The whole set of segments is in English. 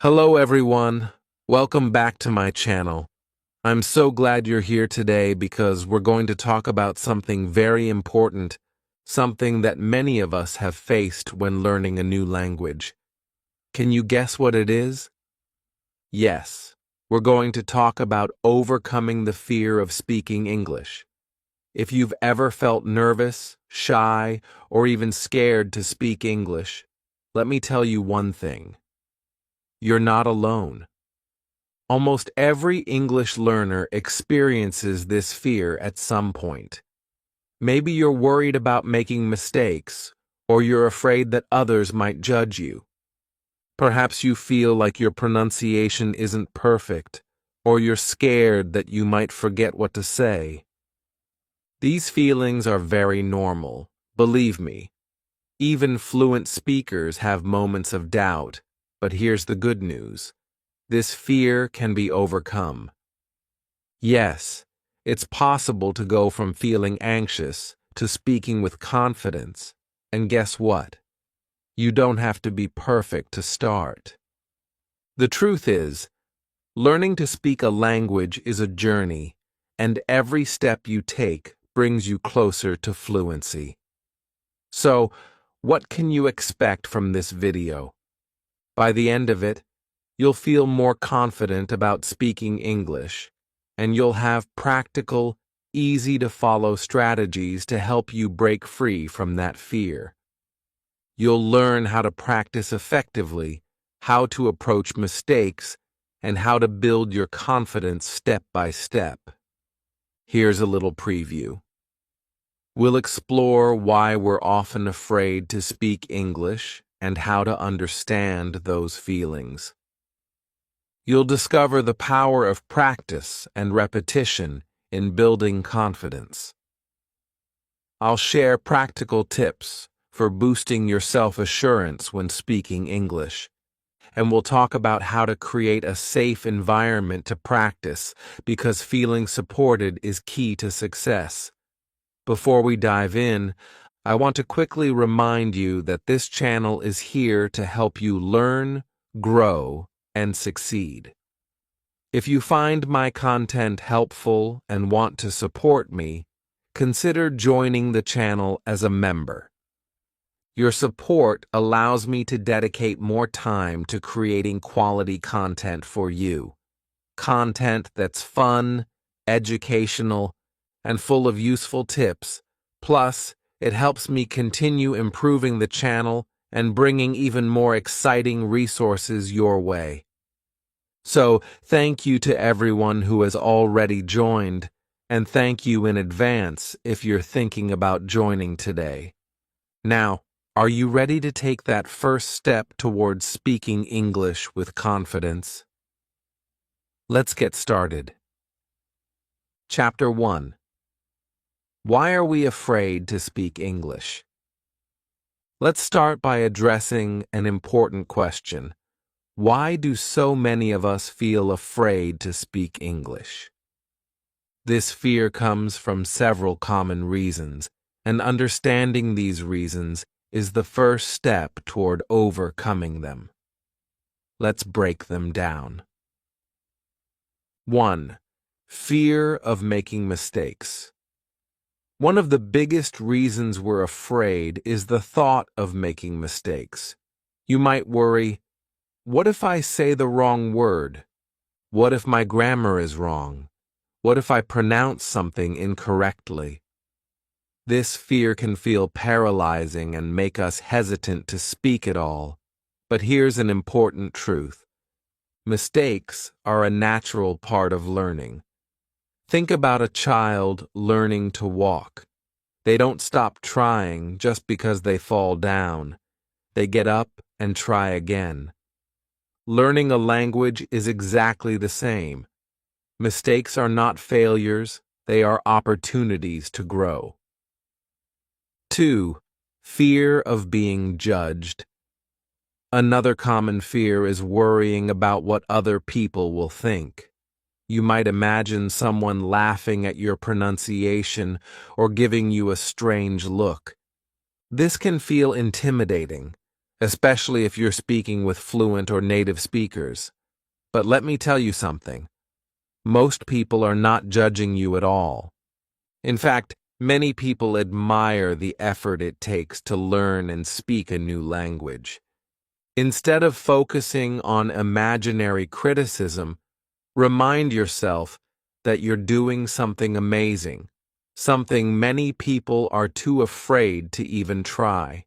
Hello everyone, welcome back to my channel. I'm so glad you're here today because we're going to talk about something very important, something that many of us have faced when learning a new language. Can you guess what it is? Yes, we're going to talk about overcoming the fear of speaking English. If you've ever felt nervous, shy, or even scared to speak English, let me tell you one thing. You're not alone. Almost every English learner experiences this fear at some point. Maybe you're worried about making mistakes, or you're afraid that others might judge you. Perhaps you feel like your pronunciation isn't perfect, or you're scared that you might forget what to say. These feelings are very normal, believe me. Even fluent speakers have moments of doubt, but here's the good news. This fear can be overcome. Yes, it's possible to go from feeling anxious to speaking with confidence. And guess what? You don't have to be perfect to start. The truth is, learning to speak a language is a journey, and every step you take brings you closer to fluency. So, what can you expect from this video? By the end of it, you'll feel more confident about speaking English, and you'll have practical, easy-to-follow strategies to help you break free from that fear. You'll learn how to practice effectively, how to approach mistakes, and how to build your confidence step by step. Here's a little preview. We'll explore why we're often afraid to speak English and how to understand those feelings. You'll discover the power of practice and repetition in building confidence. I'll share practical tips for boosting your self-assurance when speaking English, and we'll talk about how to create a safe environment to practice because feeling supported is key to success. Before we dive in, I want to quickly remind you that this channel is here to help you learn, grow, and succeed. If you find my content helpful and want to support me, consider joining the channel as a member. Your support allows me to dedicate more time to creating quality content for you. Content that's fun, educational, and full of useful tips. Plus, it helps me continue improving the channel and bringing even more exciting resources your way. So, thank you to everyone who has already joined, and thank you in advance if you're thinking about joining today. Now, are you ready to take that first step towards speaking English with confidence? Let's get started. Chapter 1. Why are we afraid to speak English? Let's start by addressing an important question. Why do so many of us feel afraid to speak English? This fear comes from several common reasons, and understanding these reasons is the first step toward overcoming them. Let's break them down. 1. Fear of making mistakes. One of the biggest reasons we're afraid is the thought of making mistakes. You might worry, what if I say the wrong word? What if my grammar is wrong? What if I pronounce something incorrectly? This fear can feel paralyzing and make us hesitant to speak at all. But here's an important truth. Mistakes are a natural part of learning. Think about a child learning to walk. They don't stop trying just because they fall down. They get up and try again. Learning a language is exactly the same. Mistakes are not failures, they are opportunities to grow. 2. Fear of being judged. Another common fear is worrying about what other people will think. You might imagine someone laughing at your pronunciation or giving you a strange look. This can feel intimidating, especially if you're speaking with fluent or native speakers. But let me tell you something. Most people are not judging you at all. In fact, many people admire the effort it takes to learn and speak a new language. Instead of focusing on imaginary criticism, remind yourself that you're doing something amazing, something many people are too afraid to even try.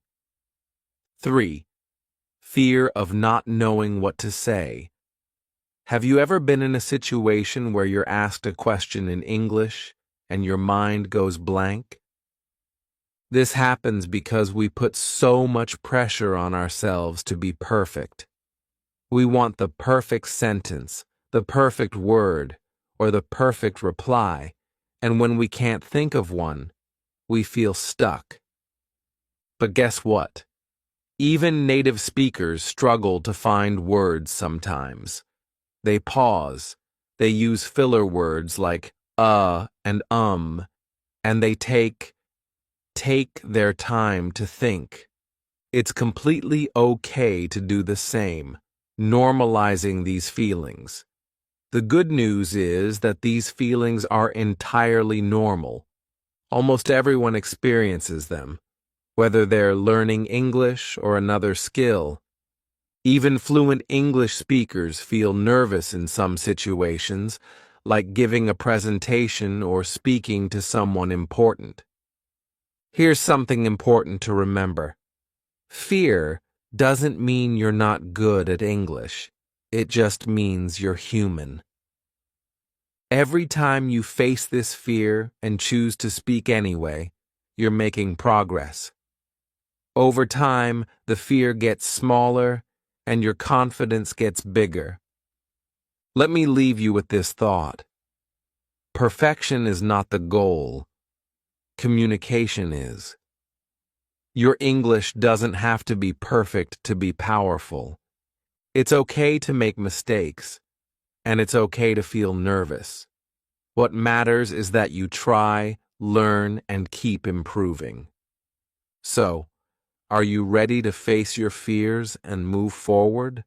3. Fear of not knowing what to say. Have you ever been in a situation where you're asked a question in English and your mind goes blank? This happens because we put so much pressure on ourselves to be perfect. We want the perfect sentence, the perfect word, or the perfect reply, and when we can't think of one, we feel stuck. But guess what? Even native speakers struggle to find words sometimes. They pause, they use filler words like and and they take their time to think. It's completely okay to do the same, normalizing these feelings. The good news is that these feelings are entirely normal. Almost everyone experiences them, whether they're learning English or another skill. Even fluent English speakers feel nervous in some situations, like giving a presentation or speaking to someone important. Here's something important to remember. Fear doesn't mean you're not good at English. It just means you're human. Every time you face this fear and choose to speak anyway, you're making progress. Over time, the fear gets smaller and your confidence gets bigger. Let me leave you with this thought. Perfection is not the goal. Communication is. Your English doesn't have to be perfect to be powerful. It's okay to make mistakes, and it's okay to feel nervous. What matters is that you try, learn, and keep improving. So, are you ready to face your fears and move forward?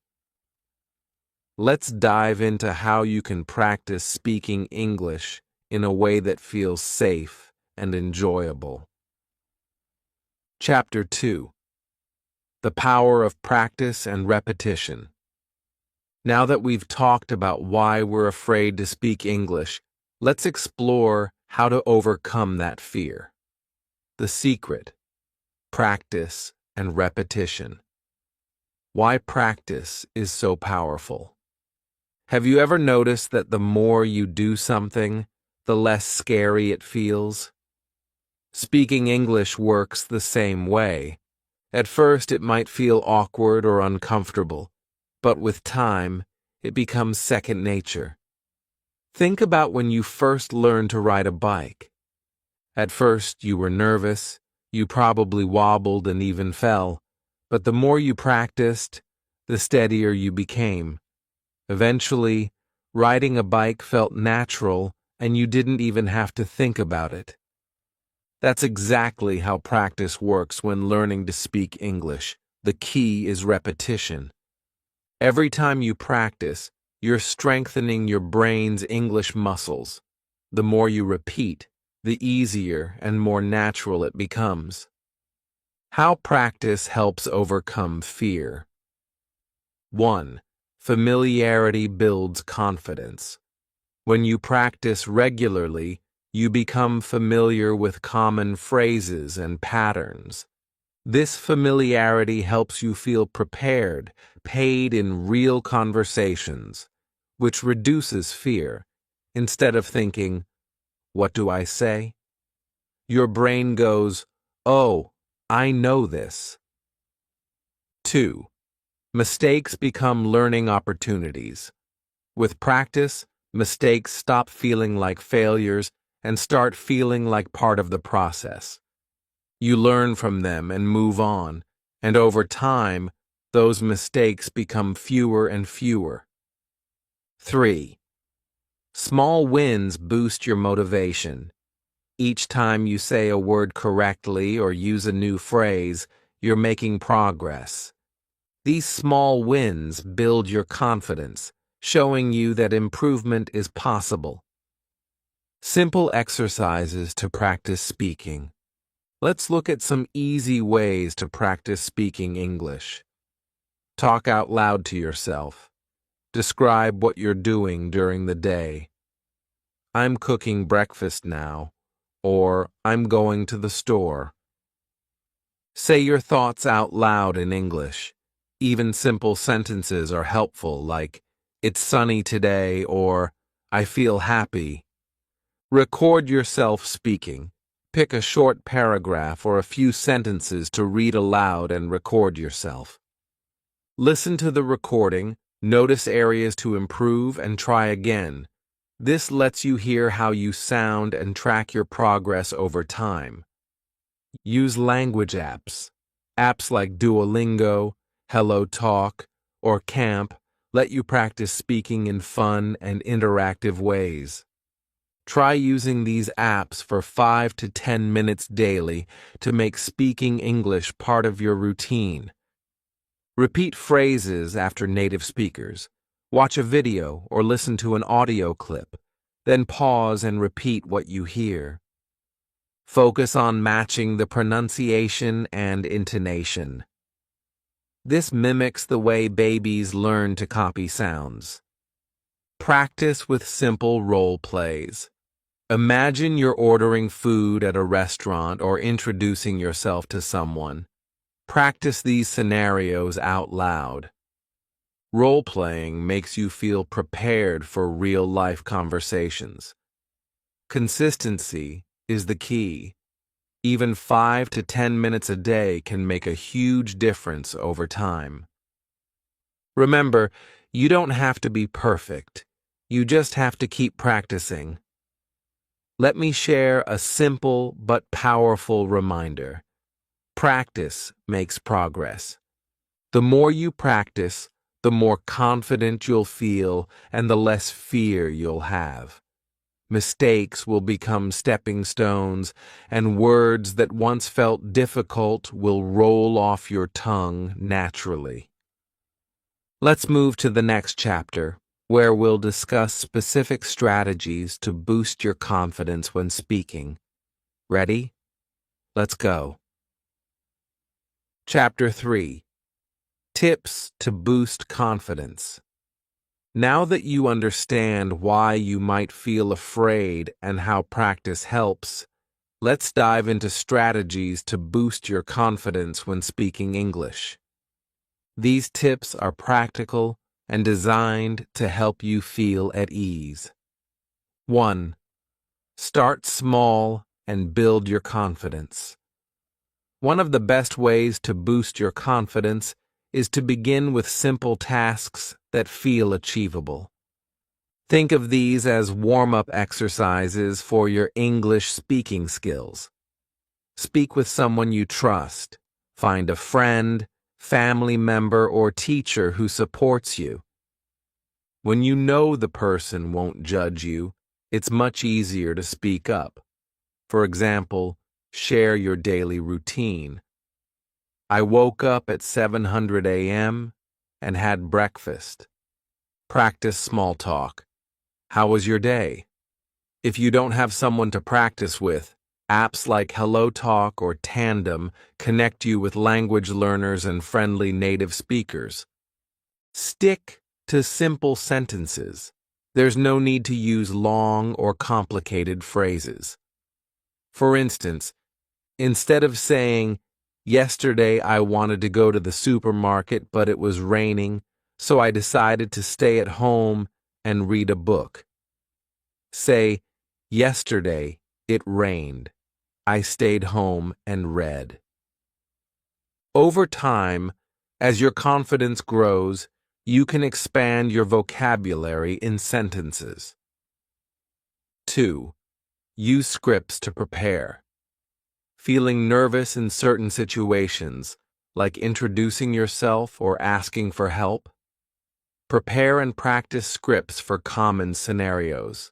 Let's dive into how you can practice speaking English in a way that feels safe and enjoyable. Chapter 2. The Power of Practice and Repetition. Now that we've talked about why we're afraid to speak English, let's explore how to overcome that fear. The secret: practice and repetition. Why practice is so powerful. Have you ever noticed that the more you do something, the less scary it feels? Speaking English works the same way. At first, it might feel awkward or uncomfortable, but with time, it becomes second nature. Think about when you first learned to ride a bike. At first, you were nervous, you probably wobbled and even fell, but the more you practiced, the steadier you became. Eventually, riding a bike felt natural and you didn't even have to think about it. That's exactly how practice works when learning to speak English. The key is repetition. Every time you practice, you're strengthening your brain's English muscles. The more you repeat, the easier and more natural it becomes. How practice helps overcome fear. 1. Familiarity builds confidence. When you practice regularly, you become familiar with common phrases and patterns. This familiarity helps you feel prepared, paid in real conversations, which reduces fear. Instead of thinking, "What do I say?" your brain goes, "Oh, I know this." 2. Mistakes become learning opportunities. With practice, mistakes stop feeling like failures and start feeling like part of the process. You learn from them and move on, and over time, those mistakes become fewer and fewer. 3. Small wins boost your motivation. Each time you say a word correctly or use a new phrase, you're making progress. These small wins build your confidence, showing you that improvement is possible. Simple exercises to practice speaking. Let's look at some easy ways to practice speaking English. Talk out loud to yourself. Describe what you're doing during the day. I'm cooking breakfast now, or I'm going to the store. Say your thoughts out loud in English. Even simple sentences are helpful, like, "It's sunny today," or "I feel happy." Record yourself speaking. Pick a short paragraph or a few sentences to read aloud and record yourself. Listen to the recording, notice areas to improve, and try again. This lets you hear how you sound and track your progress over time. Use language apps. Apps like Duolingo, Hello Talk, or Camp let you practice speaking in fun and interactive ways. Try using these apps for 5 to 10 minutes daily to make speaking English part of your routine. Repeat phrases after native speakers. Watch a video or listen to an audio clip, then pause and repeat what you hear. Focus on matching the pronunciation and intonation. This mimics the way babies learn to copy sounds. Practice with simple role plays. Imagine you're ordering food at a restaurant or introducing yourself to someone. Practice these scenarios out loud. Role-playing makes you feel prepared for real-life conversations. Consistency is the key. Even 5 to 10 minutes a day can make a huge difference over time. Remember, you don't have to be perfect. You just have to keep practicing. Let me share a simple but powerful reminder. Practice makes progress. The more you practice, the more confident you'll feel and the less fear you'll have. Mistakes will become stepping stones, and words that once felt difficult will roll off your tongue naturally. Let's move to the next chapter, where we'll discuss specific strategies to boost your confidence when speaking. Ready? Let's go. Chapter 3. Tips to boost confidence. Now that you understand why you might feel afraid and how practice helps, let's dive into strategies to boost your confidence when speaking English. These tips are practical and designed to help you feel at ease. 1. Start small and build your confidence. One of the best ways to boost your confidence is to begin with simple tasks that feel achievable. Think of these as warm-up exercises for your English speaking skills. Speak with someone you trust. Find a friend, family member, or teacher who supports you. When you know the person won't judge you, it's much easier to speak up. For example, share your daily routine. I woke up at 7:00 a.m. and had breakfast. Practice small talk. How was your day? If you don't have someone to practice with, apps like Hello Talk or Tandem connect you with language learners and friendly native speakers. Stick to simple sentences. There's no need to use long or complicated phrases. For instance, instead of saying, "Yesterday I wanted to go to the supermarket, but it was raining, so I decided to stay at home and read a book," say, "Yesterday it rained. I stayed home and read." Over time, as your confidence grows, you can expand your vocabulary in sentences. 2. Use scripts to prepare. Feeling nervous in certain situations, like introducing yourself or asking for help? Prepare and practice scripts for common scenarios.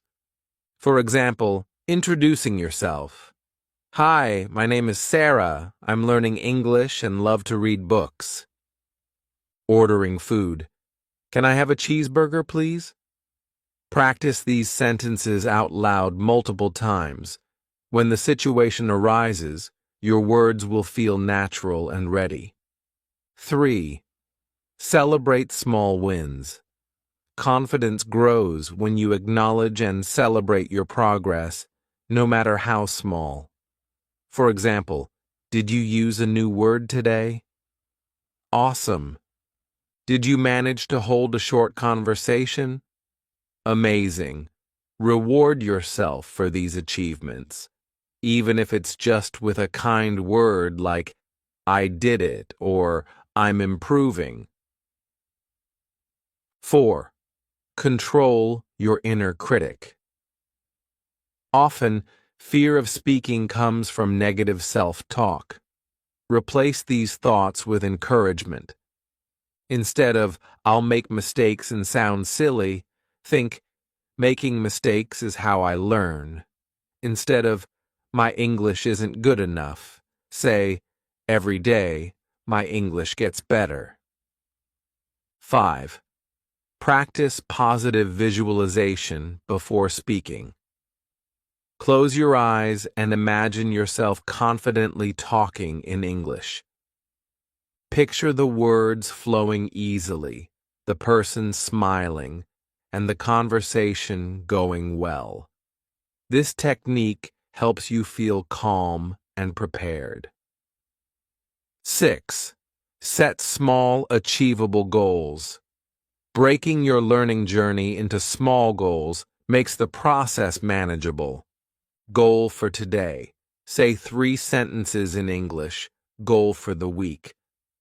For example, introducing yourself. "Hi, my name is Sarah. I'm learning English and love to read books." ordering food. Can I have a cheeseburger, please? Practice these sentences out loud multiple times. When the situation arises, your words will feel natural and ready. 3. Celebrate small wins. Confidence grows when you acknowledge and celebrate your progress, no matter how small. For example, did you use a new word today? Awesome. Did you manage to hold a short conversation? Amazing. Reward yourself for these achievements, even if it's just with a kind word like, I did it, or I'm improving. 4. Control your inner critic. Often, fear of speaking comes from negative self-talk. Replace these thoughts with encouragement. Instead of, I'll make mistakes and sound silly, think, making mistakes is how I learn. Instead of, my English isn't good enough, say, every day, my English gets better. 5. Practice positive visualization before speaking. Close your eyes and imagine yourself confidently talking in English. Picture the words flowing easily, the person smiling, and the conversation going well. This technique helps you feel calm and prepared. 6. Set small, achievable goals. Breaking your learning journey into small goals makes the process manageable. Goal for today. Say 3 sentences in English. Goal for the week.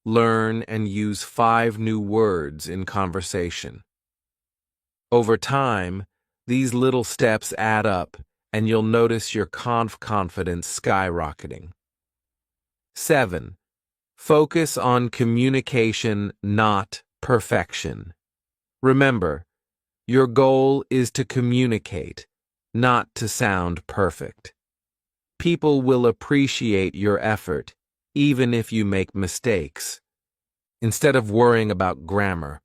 Learn and use 5 new words in conversation. Over time, these little steps add up, and you'll notice your confidence skyrocketing. 7. Focus on communication, not perfection. Remember, your goal is to communicate, not to sound perfect. People will appreciate your effort, even if you make mistakes. Instead of worrying about grammar,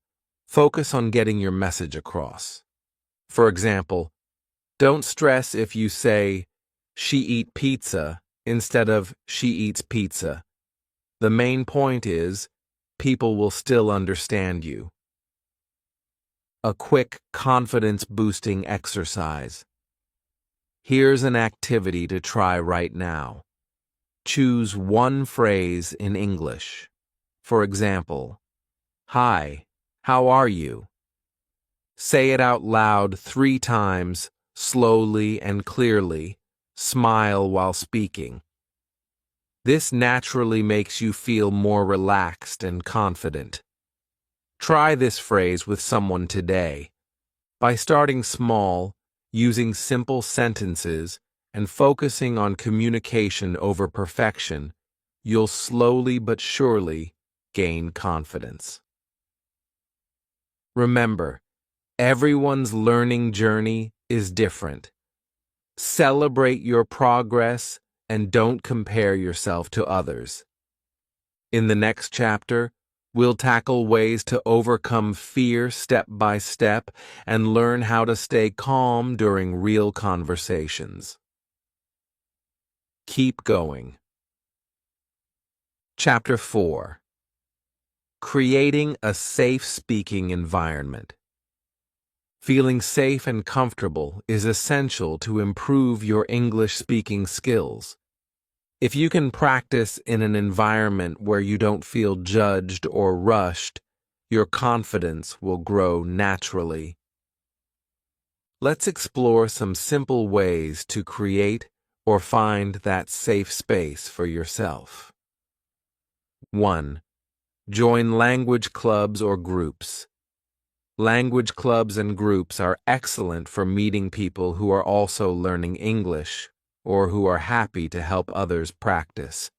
focus on getting your message across. For example, don't stress if you say, she eat pizza, instead of she eats pizza. The main point is, people will still understand you. A quick confidence-boosting exercise. Here's an activity to try right now. Choose one phrase in English. For example, hi, how are you? Say it out loud 3 times, slowly and clearly. Smile while speaking. This naturally makes you feel more relaxed and confident. Try this phrase with someone today. By starting small, using simple sentences, and focusing on communication over perfection, you'll slowly but surely gain confidence. Remember, everyone's learning journey is different. Celebrate your progress and don't compare yourself to others. In the next chapter, we'll tackle ways to overcome fear step by step and learn how to stay calm during real conversations. Keep going. Chapter 4. Creating a safe speaking environment. Feeling safe and comfortable is essential to improve your English speaking skills. If you can practice in an environment where you don't feel judged or rushed, your confidence will grow naturally. Let's explore some simple ways to create or find that safe space for yourself. 1. Join language clubs or groups. Language clubs and groups are excellent for meeting people who are also learning English or who are happy to help others practice.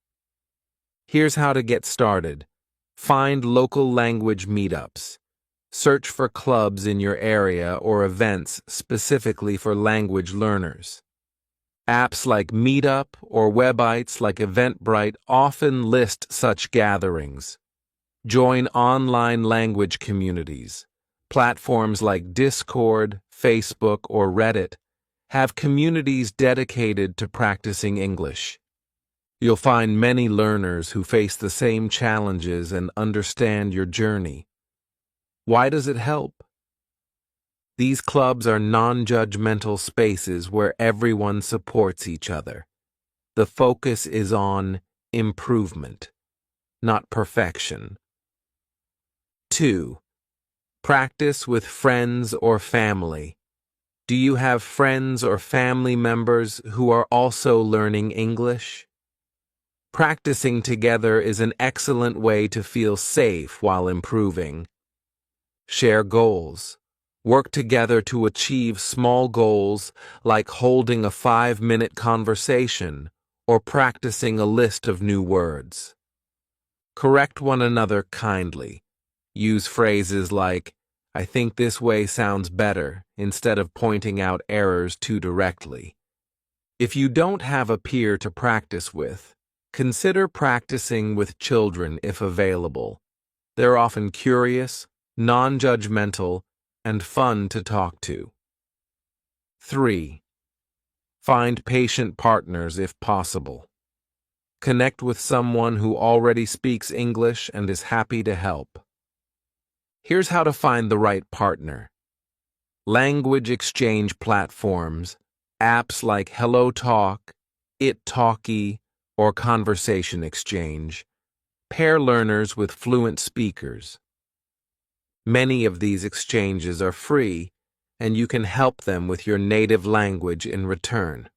Here's how to get started. Find local language meetups. Search for clubs in your area or events specifically for language learners. Apps like Meetup or websites like Eventbrite often list such gatherings. Join online language communities. Platforms like Discord, Facebook, or Reddit have communities dedicated to practicing English. You'll find many learners who face the same challenges and understand your journey. Why does it help? These clubs are non-judgmental spaces where everyone supports each other. The focus is on improvement, not perfection. 2. Practice with friends or family. Do you have friends or family members who are also learning English? Practicing together is an excellent way to feel safe while improving. Share goals. Work together to achieve small goals like holding a 5-minute conversation or practicing a list of new words. Correct one another kindly. Use phrases like, "I think this way sounds better," instead of pointing out errors too directly. If you don't have a peer to practice with, consider practicing with children if available. They're often curious, non-judgmental, and fun to talk to. 3. Find patient partners if possible. Connect with someone who already speaks English and is happy to help. Here's how to find the right partner. Language exchange platforms, apps like HelloTalk, italki, or Conversation Exchange, pair learners with fluent speakers. Many of these exchanges are free, and you can help them with your native language in return.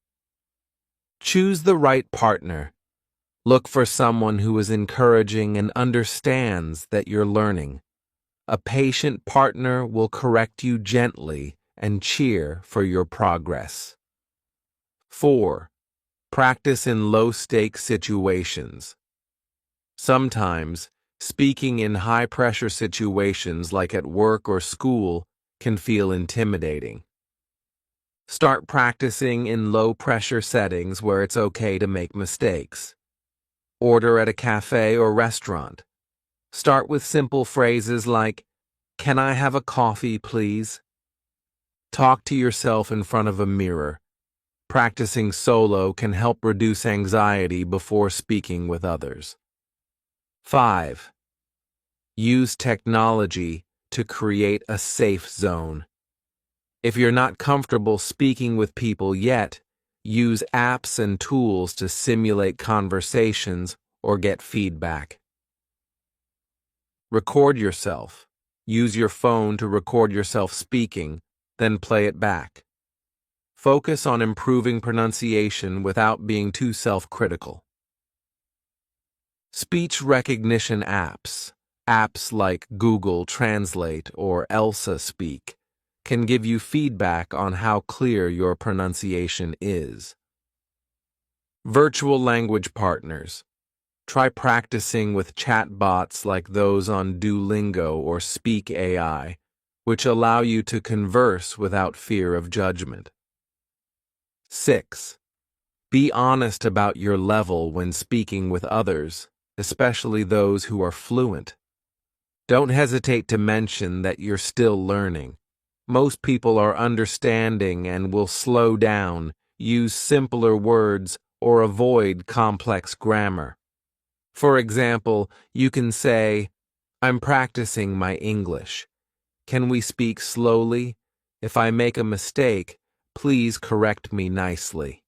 Choose the right partner. Look for someone who is encouraging and understands that you're learning. A patient partner will correct you gently and cheer for your progress. 4. Practice in low-stakes situations. Sometimes, speaking in high-pressure situations like at work or school can feel intimidating. Start practicing in low-pressure settings where it's okay to make mistakes. Order at a cafe or restaurant. Start with simple phrases like, "Can I have a coffee, please?" Talk to yourself in front of a mirror. Practicing solo can help reduce anxiety before speaking with others. 5. Use technology to create a safe zone. If you're not comfortable speaking with people yet, use apps and tools to simulate conversations or get feedback. Record yourself. Use your phone to record yourself speaking, then play it back. Focus on improving pronunciation without being too self-critical. Speech recognition apps, apps like Google Translate or Elsa Speak, can give you feedback on how clear your pronunciation is. Virtual language partners. Try practicing with chatbots like those on Duolingo or Speak AI, which allow you to converse without fear of judgment. 6. Be honest about your level when speaking with others, especially those who are fluent. Don't hesitate to mention that you're still learning. Most people are understanding and will slow down, use simpler words, or avoid complex grammar. For example, you can say, "I'm practicing my English. Can we speak slowly? If I make a mistake, please correct me nicely."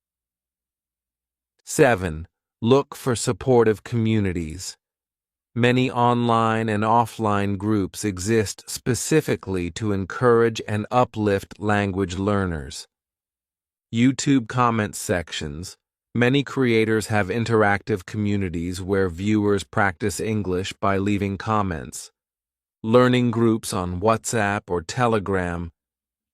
7. Look for supportive communities. Many online and offline groups exist specifically to encourage and uplift language learners. YouTube comment sections. Many creators have interactive communities where viewers practice English by leaving comments. Learning groups on WhatsApp or Telegram.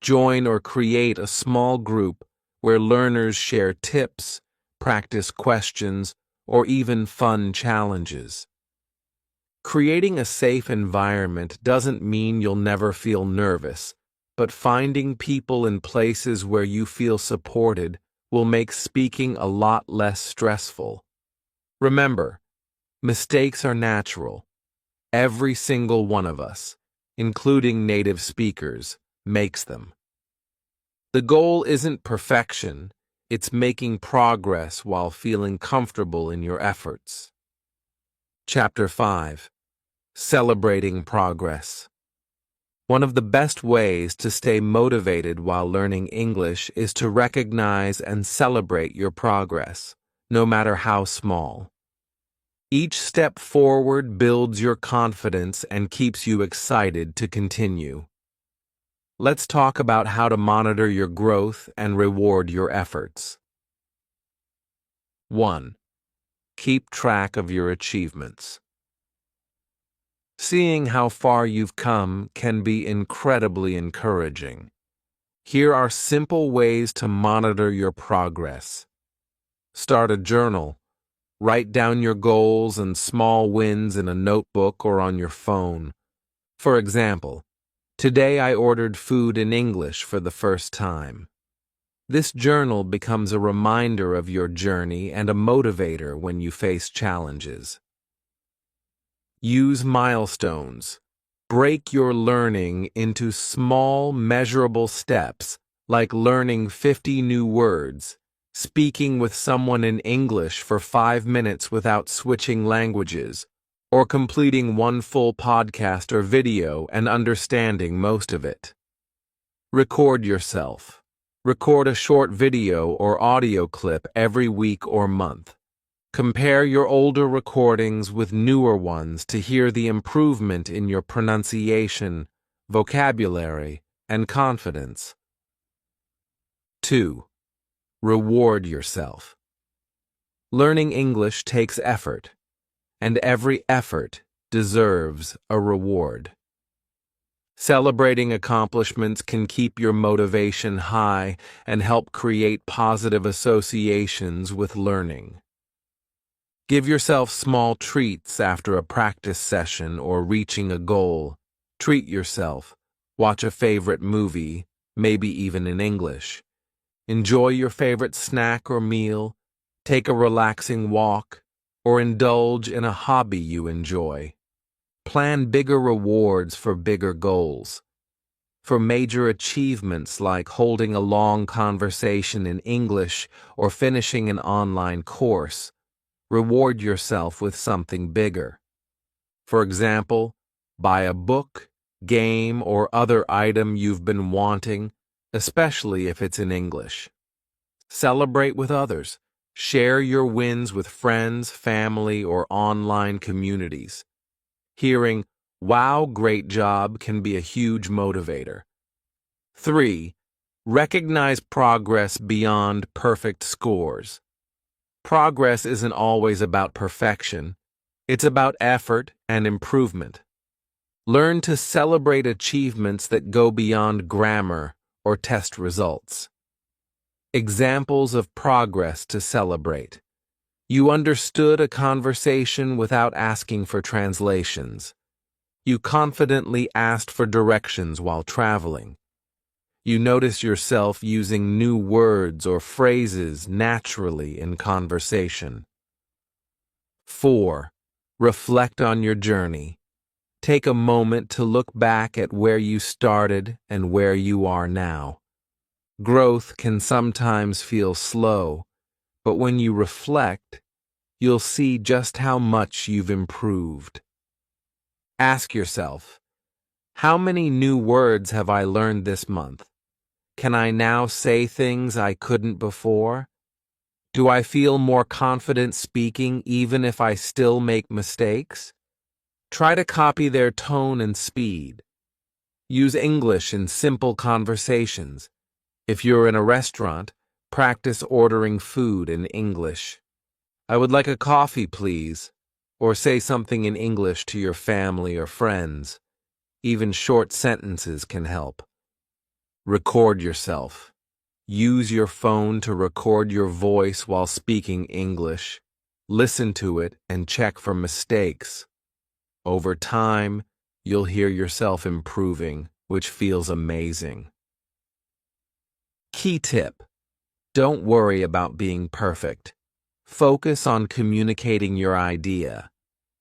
Join or create a small group where learners share tips, practice questions, or even fun challenges. Creating a safe environment doesn't mean you'll never feel nervous, but finding people in places where you feel supported will make speaking a lot less stressful. Remember, mistakes are natural. Every single one of us, including native speakers, makes them. The goal isn't perfection, it's making progress while feeling comfortable in your efforts. Chapter 5. Celebrating Progress. One of the best ways to stay motivated while learning English is to recognize and celebrate your progress, no matter how small. Each step forward builds your confidence and keeps you excited to continue. Let's talk about how to monitor your growth and reward your efforts. 1. Keep track of your achievements. Seeing how far you've come can be incredibly encouraging. Here are simple ways to monitor your progress. Start a journal. Write down your goals and small wins in a notebook or on your phone. For example, today I ordered food in English for the first time. This journal becomes a reminder of your journey and a motivator when you face challenges. Use milestones. Break your learning into small, measurable steps, like learning 50 new words, speaking with someone in English for 5 minutes without switching languages, or completing one full podcast or video and understanding most of it. Record yourself. Record a short video or audio clip every week or month. Compare your older recordings with newer ones to hear the improvement in your pronunciation, vocabulary, and confidence. 2. Reward yourself. Learning English takes effort, and every effort deserves a reward. Celebrating accomplishments can keep your motivation high and help create positive associations with learning. Give yourself small treats after a practice session or reaching a goal. Treat yourself. Watch a favorite movie, maybe even in English. Enjoy your favorite snack or meal. Take a relaxing walk, or indulge in a hobby you enjoy. Plan bigger rewards for bigger goals. For major achievements like holding a long conversation in English or finishing an online course, reward yourself with something bigger. For example, buy a book, game, or other item you've been wanting, especially if it's in English. Celebrate with others. Share your wins with friends, family, or online communities. Hearing, "Wow, great job," can be a huge motivator. 3. Recognize progress beyond perfect scores. Progress isn't always about perfection. It's about effort and improvement. Learn to celebrate achievements that go beyond grammar or test results. Examples of progress to celebrate. You understood a conversation without asking for translations. You confidently asked for directions while traveling. You notice yourself using new words or phrases naturally in conversation. 4. Reflect on your journey. Take a moment to look back at where you started and where you are now. Growth can sometimes feel slow, but when you reflect, you'll see just how much you've improved. Ask yourself, how many new words have I learned this month? Can I now say things I couldn't before? Do I feel more confident speaking even if I still make mistakes? Try to copy their tone and speed. Use English in simple conversations. If you're in a restaurant, practice ordering food in English. "I would like a coffee, please," or say something in English to your family or friends. Even short sentences can help. Record yourself. Use your phone to record your voice while speaking English. Listen to it and check for mistakes. Over time, you'll hear yourself improving, which feels amazing. Key tip: don't worry about being perfect. Focus on communicating your idea.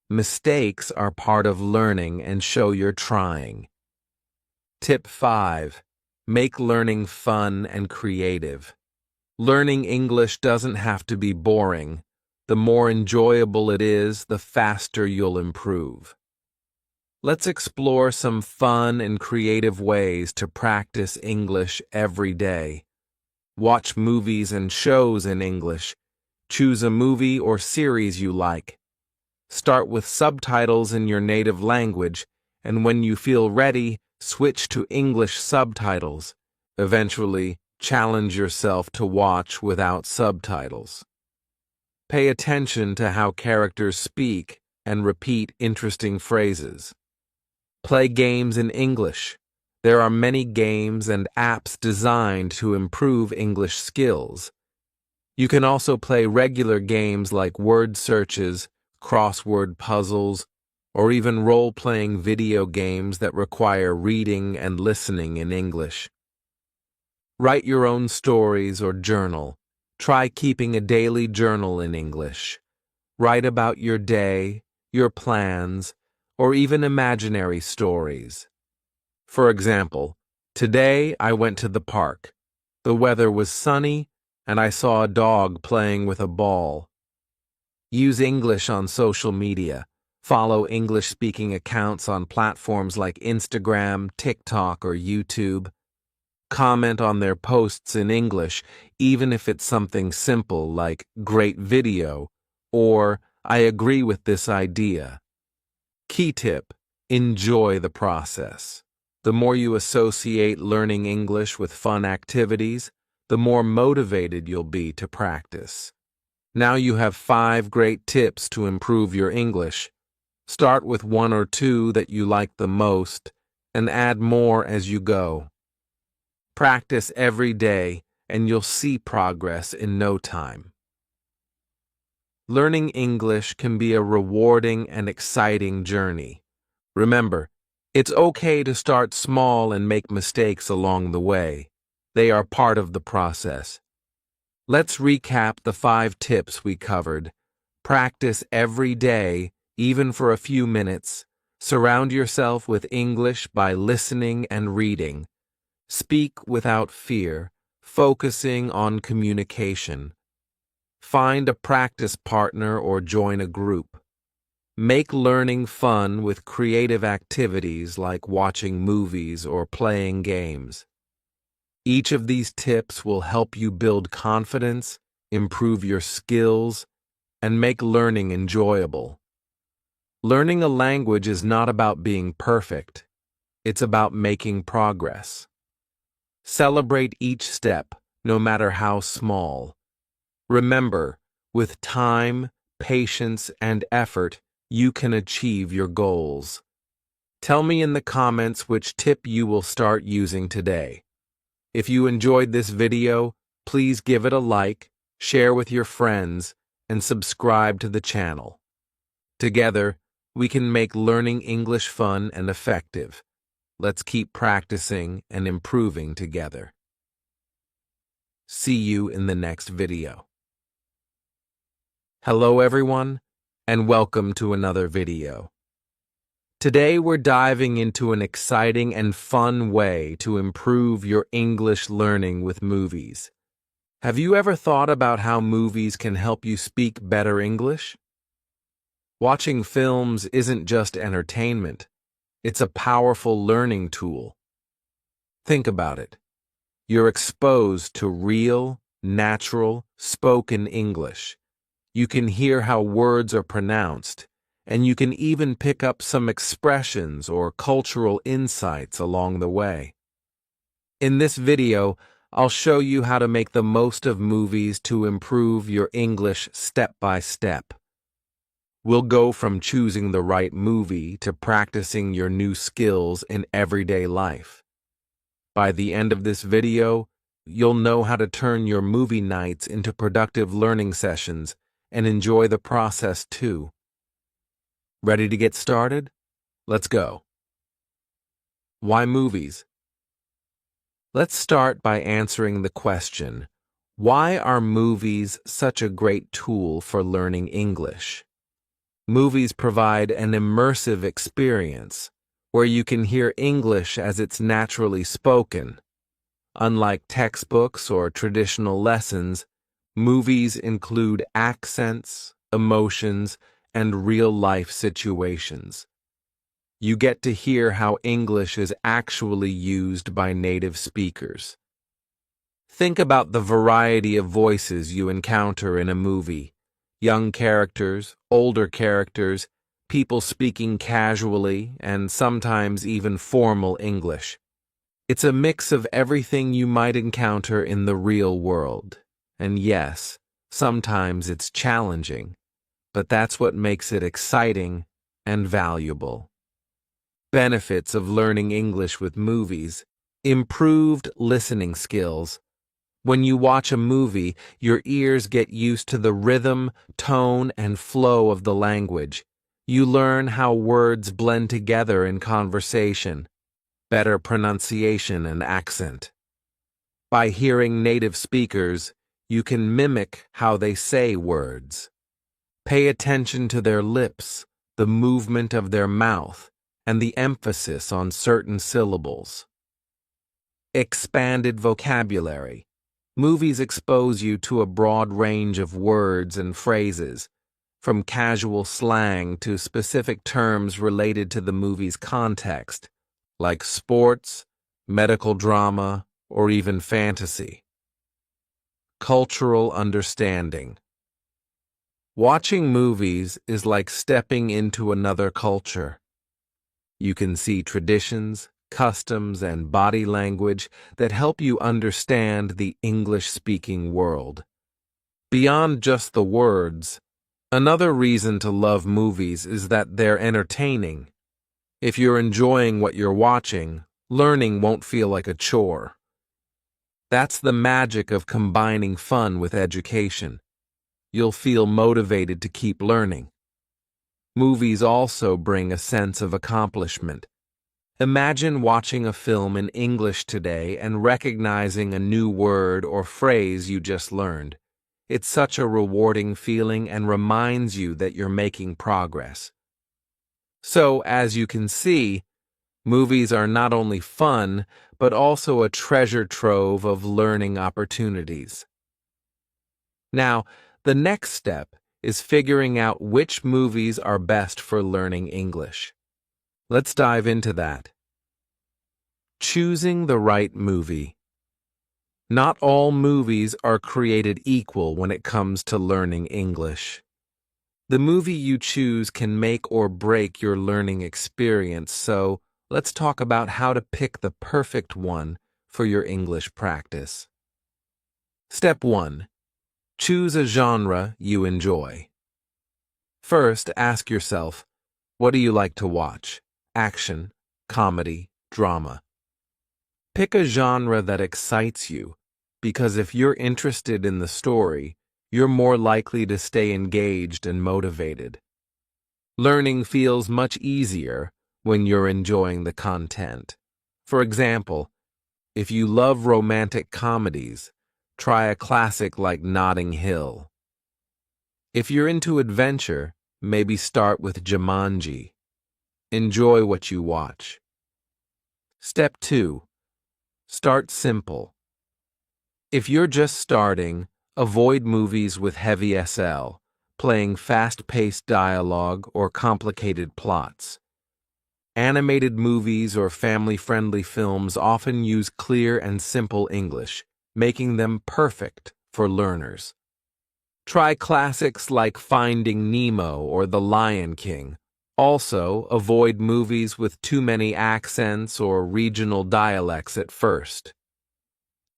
Mistakes are part of learning and show you're trying. Tip 5. Make learning fun and creative. Learning English doesn't have to be boring. The more enjoyable it is, the faster you'll improve. Let's explore some fun and creative ways to practice English every day. Watch movies and shows in English. Choose a movie or series you like. Start with subtitles in your native language, and when you feel ready, switch to English subtitles. Eventually, challenge yourself to watch without subtitles. Pay attention to how characters speak and repeat interesting phrases. Play games in English. There are many games and apps designed to improve English skills. You can also play regular games like word searches, crossword puzzles, or even role-playing video games that require reading and listening in English. Write your own stories or journal. Try keeping a daily journal in English. Write about your day, your plans, or even imaginary stories. For example, today I went to the park. The weather was sunny, and I saw a dog playing with a ball. Use English on social media. Follow English-speaking accounts on platforms like Instagram, TikTok, or YouTube. Comment on their posts in English, even if it's something simple like "great video" or "I agree with this idea." Key tip: enjoy the process. The more you associate learning English with fun activities, the more motivated you'll be to practice. Now you have 5 great tips to improve your English. Start with 1 or 2 that you like the most, and add more as you go. Practice every day, and you'll see progress in no time. Learning English can be a rewarding and exciting journey. Remember, it's okay to start small and make mistakes along the way. They are part of the process. Let's recap the 5 tips we covered. Practice every day, even for a few minutes. Surround yourself with English by listening and reading. Speak without fear, focusing on communication. Find a practice partner or join a group. Make learning fun with creative activities like watching movies or playing games. Each of these tips will help you build confidence, improve your skills, and make learning enjoyable. Learning a language is not about being perfect. It's about making progress. Celebrate each step, no matter how small. Remember, with time, patience, and effort, you can achieve your goals. Tell me in the comments which tip you will start using today. If you enjoyed this video, please give it a like, share with your friends, and subscribe to the channel. Together, we can make learning English fun and effective. Let's keep practicing and improving together. See you in the next video. Hello everyone, and welcome to another video. Today we're diving into an exciting and fun way to improve your English learning with movies. Have you ever thought about how movies can help you speak better English? Watching films isn't just entertainment, it's a powerful learning tool. Think about it. You're exposed to real, natural, spoken English. You can hear how words are pronounced, and you can even pick up some expressions or cultural insights along the way. In this video, I'll show you how to make the most of movies to improve your English step by step. We'll go from choosing the right movie to practicing your new skills in everyday life. By the end of this video, you'll know how to turn your movie nights into productive learning sessions and enjoy the process too. Ready to get started? Let's go. Why movies? Let's start by answering the question, why are movies such a great tool for learning English? Movies provide an immersive experience where you can hear English as it's naturally spoken. Unlike textbooks or traditional lessons, movies include accents, emotions, and real-life situations. You get to hear how English is actually used by native speakers. Think about the variety of voices you encounter in a movie. Young characters, older characters, people speaking casually, and sometimes even formal English. It's a mix of everything you might encounter in the real world. And yes, sometimes it's challenging, but that's what makes it exciting and valuable. Benefits of learning English with movies: improved listening skills. When you watch a movie, your ears get used to the rhythm, tone, and flow of the language. You learn how words blend together in conversation. Better pronunciation and accent. By hearing native speakers, you can mimic how they say words. Pay attention to their lips, the movement of their mouth, and the emphasis on certain syllables. Expanded vocabulary. Movies expose you to a broad range of words and phrases, from casual slang to specific terms related to the movie's context, like sports, medical drama, or even fantasy. Cultural understanding. Watching movies is like stepping into another culture. You can see traditions, customs, and body language that help you understand the English-speaking world. Beyond just the words, another reason to love movies is that they're entertaining. If you're enjoying what you're watching, learning won't feel like a chore. That's the magic of combining fun with education. You'll feel motivated to keep learning. Movies also bring a sense of accomplishment. Imagine watching a film in English today and recognizing a new word or phrase you just learned. It's such a rewarding feeling and reminds you that you're making progress. So, as you can see, movies are not only fun, but also a treasure trove of learning opportunities. Now, the next step is figuring out which movies are best for learning English. Let's dive into that. Choosing the right movie. Not all movies are created equal when it comes to learning English. The movie you choose can make or break your learning experience, so let's talk about how to pick the perfect one for your English practice. Step 1. Choose a genre you enjoy. First, ask yourself, what do you like to watch? Action, comedy, drama. Pick a genre that excites you, because if you're interested in the story, you're more likely to stay engaged and motivated. Learning feels much easier when you're enjoying the content. For example, if you love romantic comedies, try a classic like Notting Hill. If you're into adventure, maybe start with Jumanji. Enjoy what you watch. Step 2. Start simple. If you're just starting, avoid movies with heavy SL, playing fast-paced dialogue, or complicated plots. Animated movies or family-friendly films often use clear and simple English, making them perfect for learners. Try classics like Finding Nemo or The Lion King. Also, avoid movies with too many accents or regional dialects at first.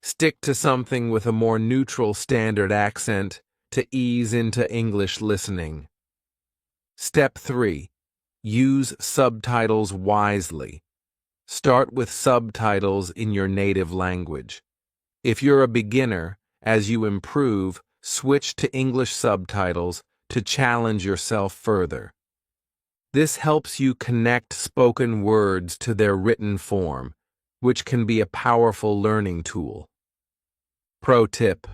Stick to something with a more neutral standard accent to ease into English listening. Step 3. Use subtitles wisely. Start with subtitles in your native language. If you're a beginner, as you improve, switch to English subtitles to challenge yourself further. This helps you connect spoken words to their written form, which can be a powerful learning tool. Pro tip: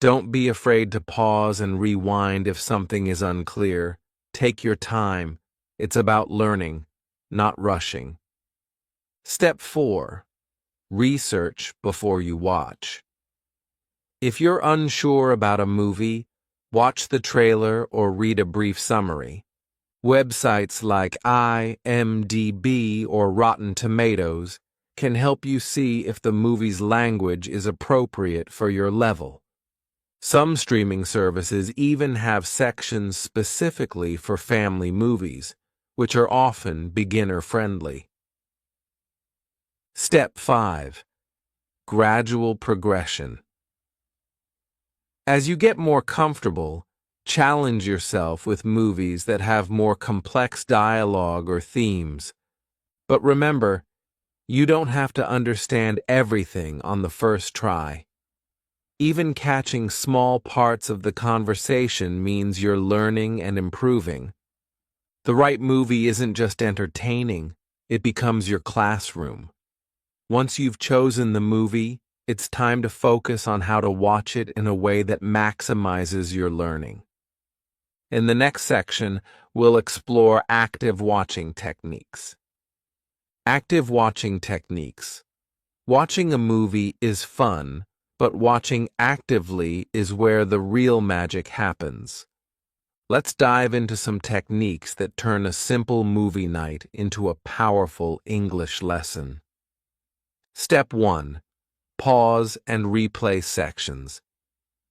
don't be afraid to pause and rewind if something is unclear. Take your time. It's about learning, not rushing. Step 4. Research before you watch. If you're unsure about a movie, watch the trailer or read a brief summary. Websites like IMDb or Rotten Tomatoes can help you see if the movie's language is appropriate for your level. Some streaming services even have sections specifically for family movies, which are often beginner-friendly. Step 5. Gradual progression. As you get more comfortable, challenge yourself with movies that have more complex dialogue or themes. But remember, you don't have to understand everything on the first try. Even catching small parts of the conversation means you're learning and improving. The right movie isn't just entertaining, it becomes your classroom. Once you've chosen the movie, it's time to focus on how to watch it in a way that maximizes your learning. In the next section, we'll explore active watching techniques. Active watching techniques. Watching a movie is fun, but watching actively is where the real magic happens. Let's dive into some techniques that turn a simple movie night into a powerful English lesson. Step 1. Pause and replay sections.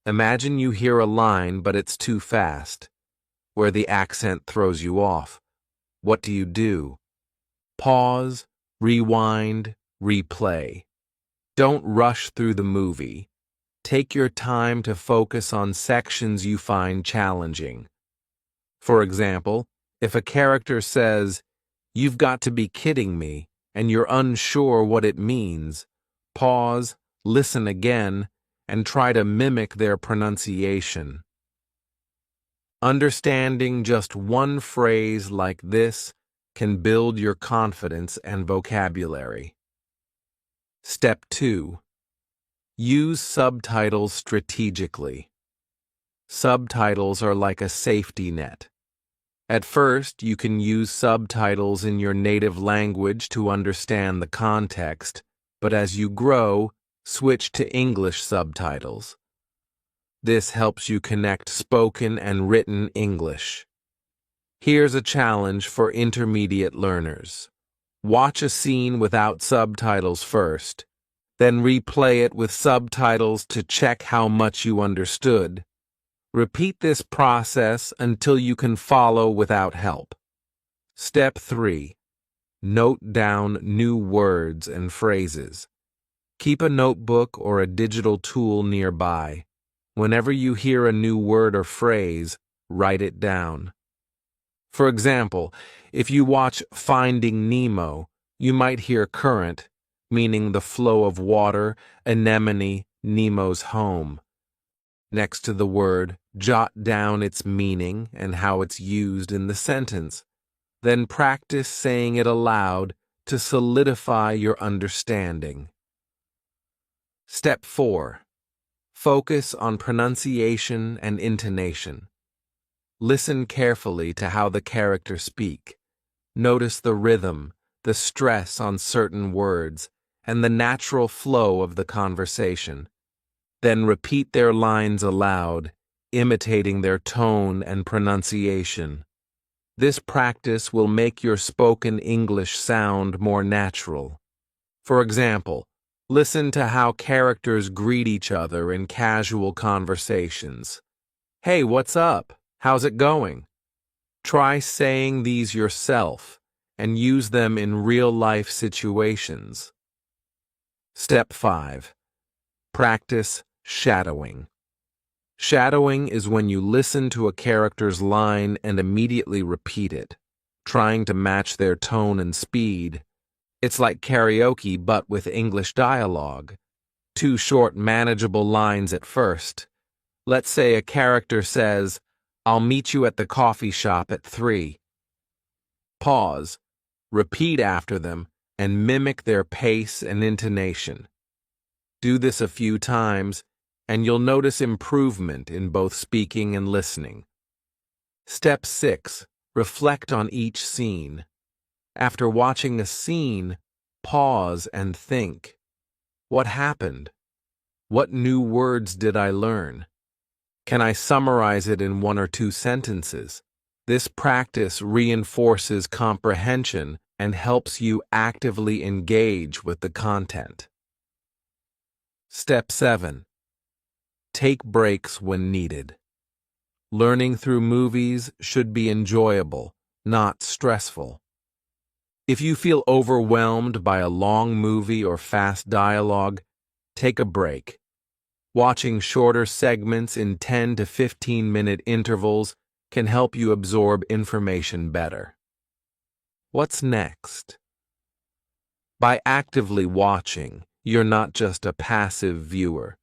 Imagine you hear a line but it's too fast, where the accent throws you off. What do? Pause, rewind, replay. Don't rush through the movie. Take your time to focus on sections you find challenging. For example, if a character says, "You've got to be kidding me," and you're unsure what it means, pause, listen again, and try to mimic their pronunciation. Understanding just one phrase like this can build your confidence and vocabulary. Step 2. Use subtitles strategically. Subtitles are like a safety net. At first, you can use subtitles in your native language to understand the context, but as you grow, switch to English subtitles. This helps you connect spoken and written English. Here's a challenge for intermediate learners. Watch a scene without subtitles first, then replay it with subtitles to check how much you understood. Repeat this process until you can follow without help. Step 3. Note down new words and phrases. Keep a notebook or a digital tool nearby. Whenever you hear a new word or phrase, write it down. For example, if you watch Finding Nemo, you might hear current, meaning the flow of water, anemone, Nemo's home. Next to the word, jot down its meaning and how it's used in the sentence. Then practice saying it aloud to solidify your understanding. Step 4. Focus on pronunciation and intonation. Listen carefully to how the characters speak. Notice the rhythm, the stress on certain words, and the natural flow of the conversation. Then repeat their lines aloud, imitating their tone and pronunciation. This practice will make your spoken English sound more natural. For example, listen to how characters greet each other in casual conversations. "Hey, what's up? How's it going?" Try saying these yourself and use them in real-life situations. Step 5. Practice shadowing. Shadowing is when you listen to a character's line and immediately repeat it, trying to match their tone and speed. It's like karaoke but with English dialogue. 2 short, manageable lines at first. Let's say a character says, "I'll meet you at the coffee shop at 3." Pause, repeat after them, and mimic their pace and intonation. Do this a few times, and you'll notice improvement in both speaking and listening. Step 6. Reflect on each scene. After watching a scene, pause and think. What happened? What new words did I learn? Can I summarize it in 1 or 2 sentences? This practice reinforces comprehension and helps you actively engage with the content. Step 7. Take breaks when needed. Learning through movies should be enjoyable, not stressful. If you feel overwhelmed by a long movie or fast dialogue, take a break. Watching shorter segments in 10 to 15-minute intervals can help you absorb information better. What's next? By actively watching, you're not just a passive viewer.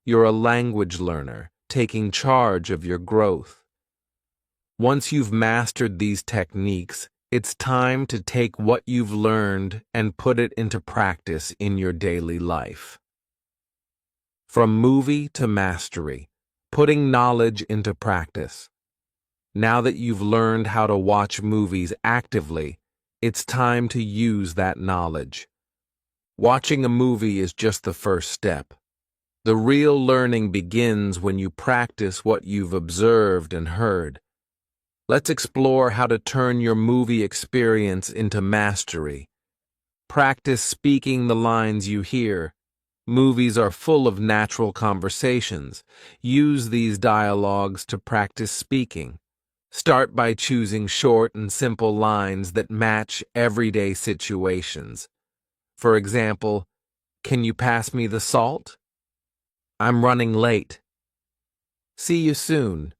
You're a language learner, taking charge of your growth. Once you've mastered these techniques, it's time to take what you've learned and put it into practice in your daily life. From movie to mastery, putting knowledge into practice. Now that you've learned how to watch movies actively, it's time to use that knowledge. Watching a movie is just the first step. The real learning begins when you practice what you've observed and heard. Let's explore how to turn your movie experience into mastery. Practice speaking the lines you hear. Movies are full of natural conversations. Use these dialogues to practice speaking. Start by choosing short and simple lines that match everyday situations. For example, "Can you pass me the salt? I'm running late. See you soon."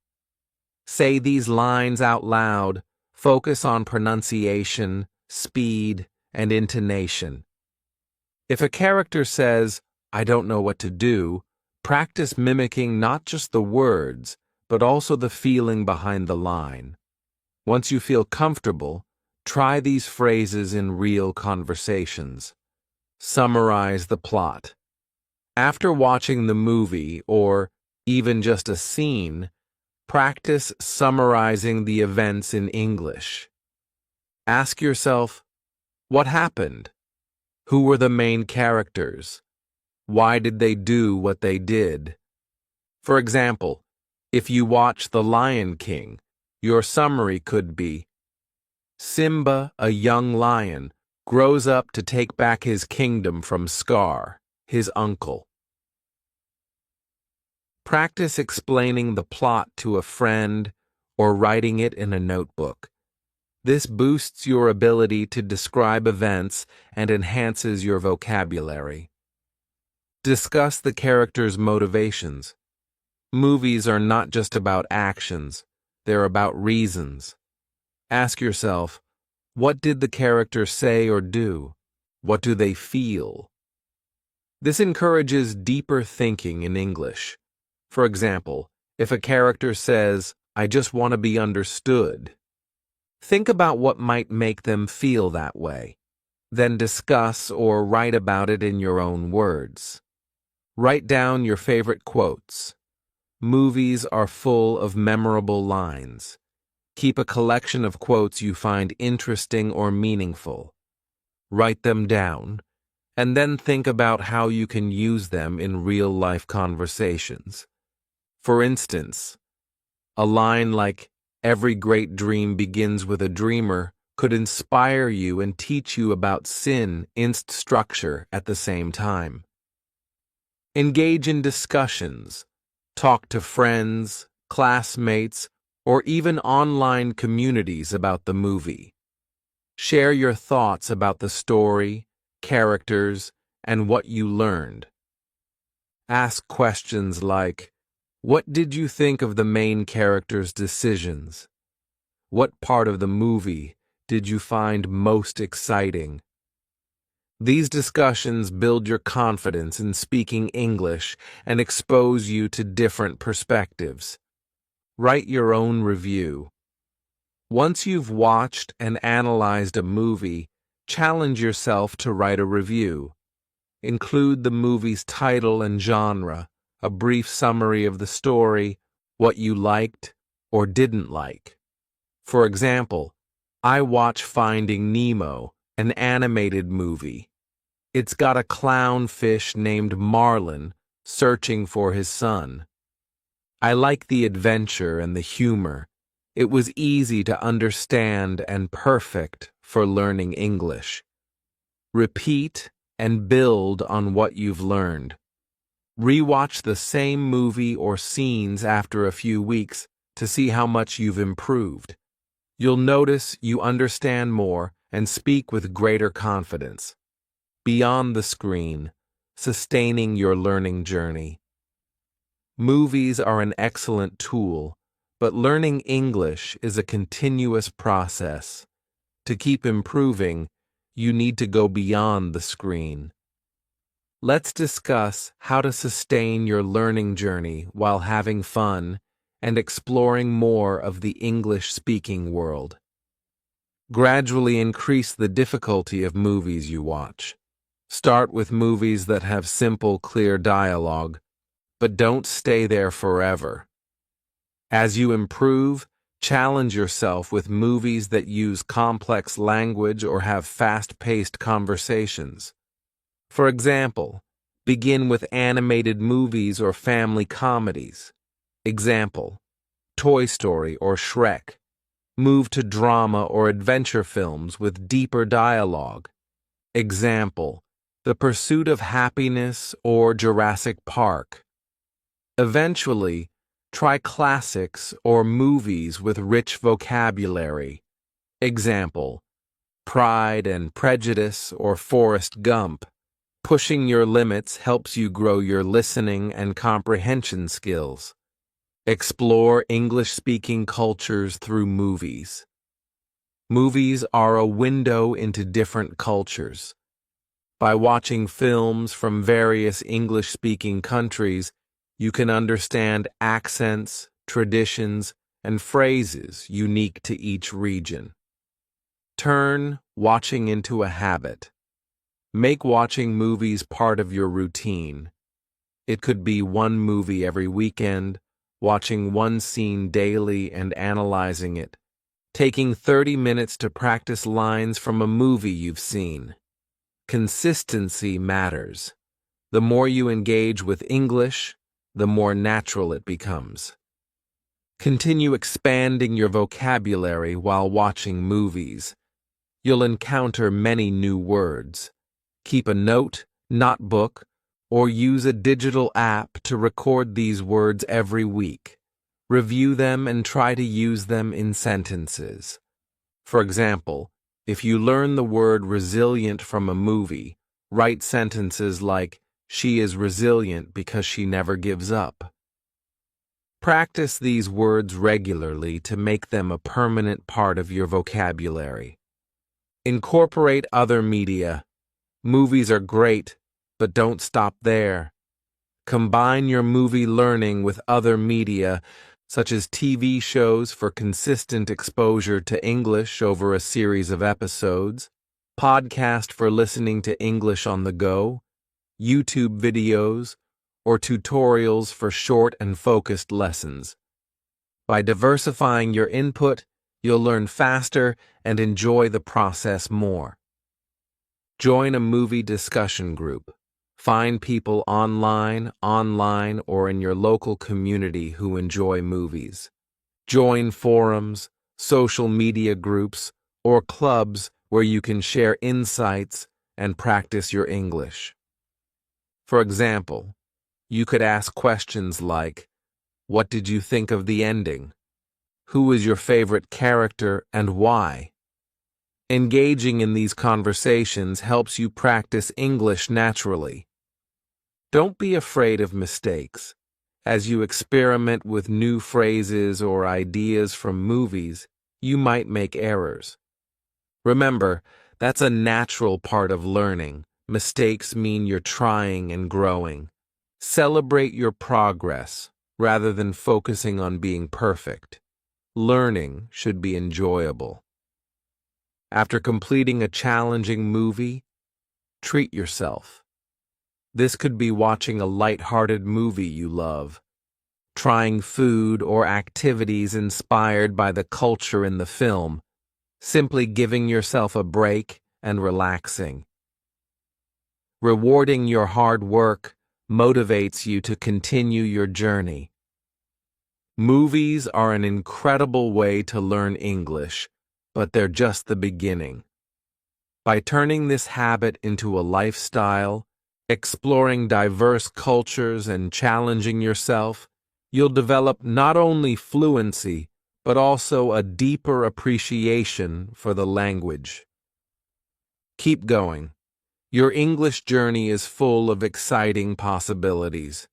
Say these lines out loud. Focus on pronunciation, speed, and intonation. If a character says, "I don't know what to do," practice mimicking not just the words, but also the feeling behind the line. Once you feel comfortable, try these phrases in real conversations. Summarize the plot. After watching the movie, or even just a scene, practice summarizing the events in English. Ask yourself, what happened? Who were the main characters? Why did they do what they did? For example, if you watch The Lion King, your summary could be, Simba, a young lion, grows up to take back his kingdom from Scar, his uncle. Practice explaining the plot to a friend or writing it in a notebook. This boosts your ability to describe events and enhances your vocabulary. Discuss the character's motivations. Movies are not just about actions, they're about reasons. Ask yourself, what did the character say or do? What do they feel? This encourages deeper thinking in English. For example, if a character says, "I just want to be understood," think about what might make them feel that way. Then discuss or write about it in your own words. Write down your favorite quotes. Movies are full of memorable lines. Keep a collection of quotes you find interesting or meaningful. Write them down, and then think about how you can use them in real-life conversations. For instance, a line like, "Every great dream begins with a dreamer," could inspire you and teach you about sin and structure at the same time. Engage in discussions. Talk to friends, classmates, or even online communities about the movie. Share your thoughts about the story, characters, and what you learned. Ask questions like, what did you think of the main character's decisions? What part of the movie did you find most exciting? These discussions build your confidence in speaking English and expose you to different perspectives. Write your own review. Once you've watched and analyzed a movie, challenge yourself to write a review. Include the movie's title and genre, a brief summary of the story, what you liked or didn't like. For example, I watch Finding Nemo, an animated movie. It's got a clownfish named Marlin searching for his son. I like the adventure and the humor. It was easy to understand and perfect for learning English. Repeat and build on what you've learned. Rewatch the same movie or scenes after a few weeks to see how much you've improved. You'll notice you understand more and speak with greater confidence. Beyond the screen, sustaining your learning journey. Movies are an excellent tool, but learning English is a continuous process. To keep improving, you need to go beyond the screen. Let's discuss how to sustain your learning journey while having fun and exploring more of the English-speaking world. Gradually increase the difficulty of movies you watch. Start with movies that have simple, clear dialogue, but don't stay there forever. As you improve, challenge yourself with movies that use complex language or have fast-paced conversations. For example, begin with animated movies or family comedies. Example, Toy Story or Shrek. Move to drama or adventure films with deeper dialogue. Example, The Pursuit of Happiness or Jurassic Park. Eventually, try classics or movies with rich vocabulary. Example, Pride and Prejudice or Forrest Gump. Pushing your limits helps you grow your listening and comprehension skills. Explore English-speaking cultures through movies. Movies are a window into different cultures. By watching films from various English-speaking countries, you can understand accents, traditions, and phrases unique to each region. Turn watching into a habit. Make watching movies part of your routine. It could be one movie every weekend, watching one scene daily and analyzing it, taking 30 minutes to practice lines from a movie you've seen. Consistency matters. The more you engage with English, the more natural it becomes. Continue expanding your vocabulary while watching movies. You'll encounter many new words. Keep a note, notebook, or use a digital app to record these words every week. Review them and try to use them in sentences. For example, if you learn the word resilient from a movie, write sentences like, "She is resilient because she never gives up." Practice these words regularly to make them a permanent part of your vocabulary. Incorporate other media. Movies are great, but don't stop there. Combine your movie learning with other media, such as TV shows for consistent exposure to English over a series of episodes, podcast for listening to English on the go, YouTube videos, or tutorials for short and focused lessons. By diversifying your input, you'll learn faster and enjoy the process more. Join a movie discussion group. Find people online, or in your local community who enjoy movies. Join forums, social media groups, or clubs where you can share insights and practice your English. For example, you could ask questions like, "What did you think of the ending? Who is your favorite character and why?" Engaging in these conversations helps you practice English naturally. Don't be afraid of mistakes. As you experiment with new phrases or ideas from movies, you might make errors. Remember, that's a natural part of learning. Mistakes mean you're trying and growing. Celebrate your progress rather than focusing on being perfect. Learning should be enjoyable. After completing a challenging movie, treat yourself. This could be watching a light-hearted movie you love. trying food or activities inspired by the culture in the film, simply giving yourself a break and relaxing. Rewarding your hard work motivates you to continue your journey. Movies are an incredible way to learn English, but they're just the beginning. By turning this habit into a lifestyle, exploring diverse cultures and challenging yourself, you'll develop not only fluency, but also a deeper appreciation for the language. Keep going. Your English journey is full of exciting possibilities.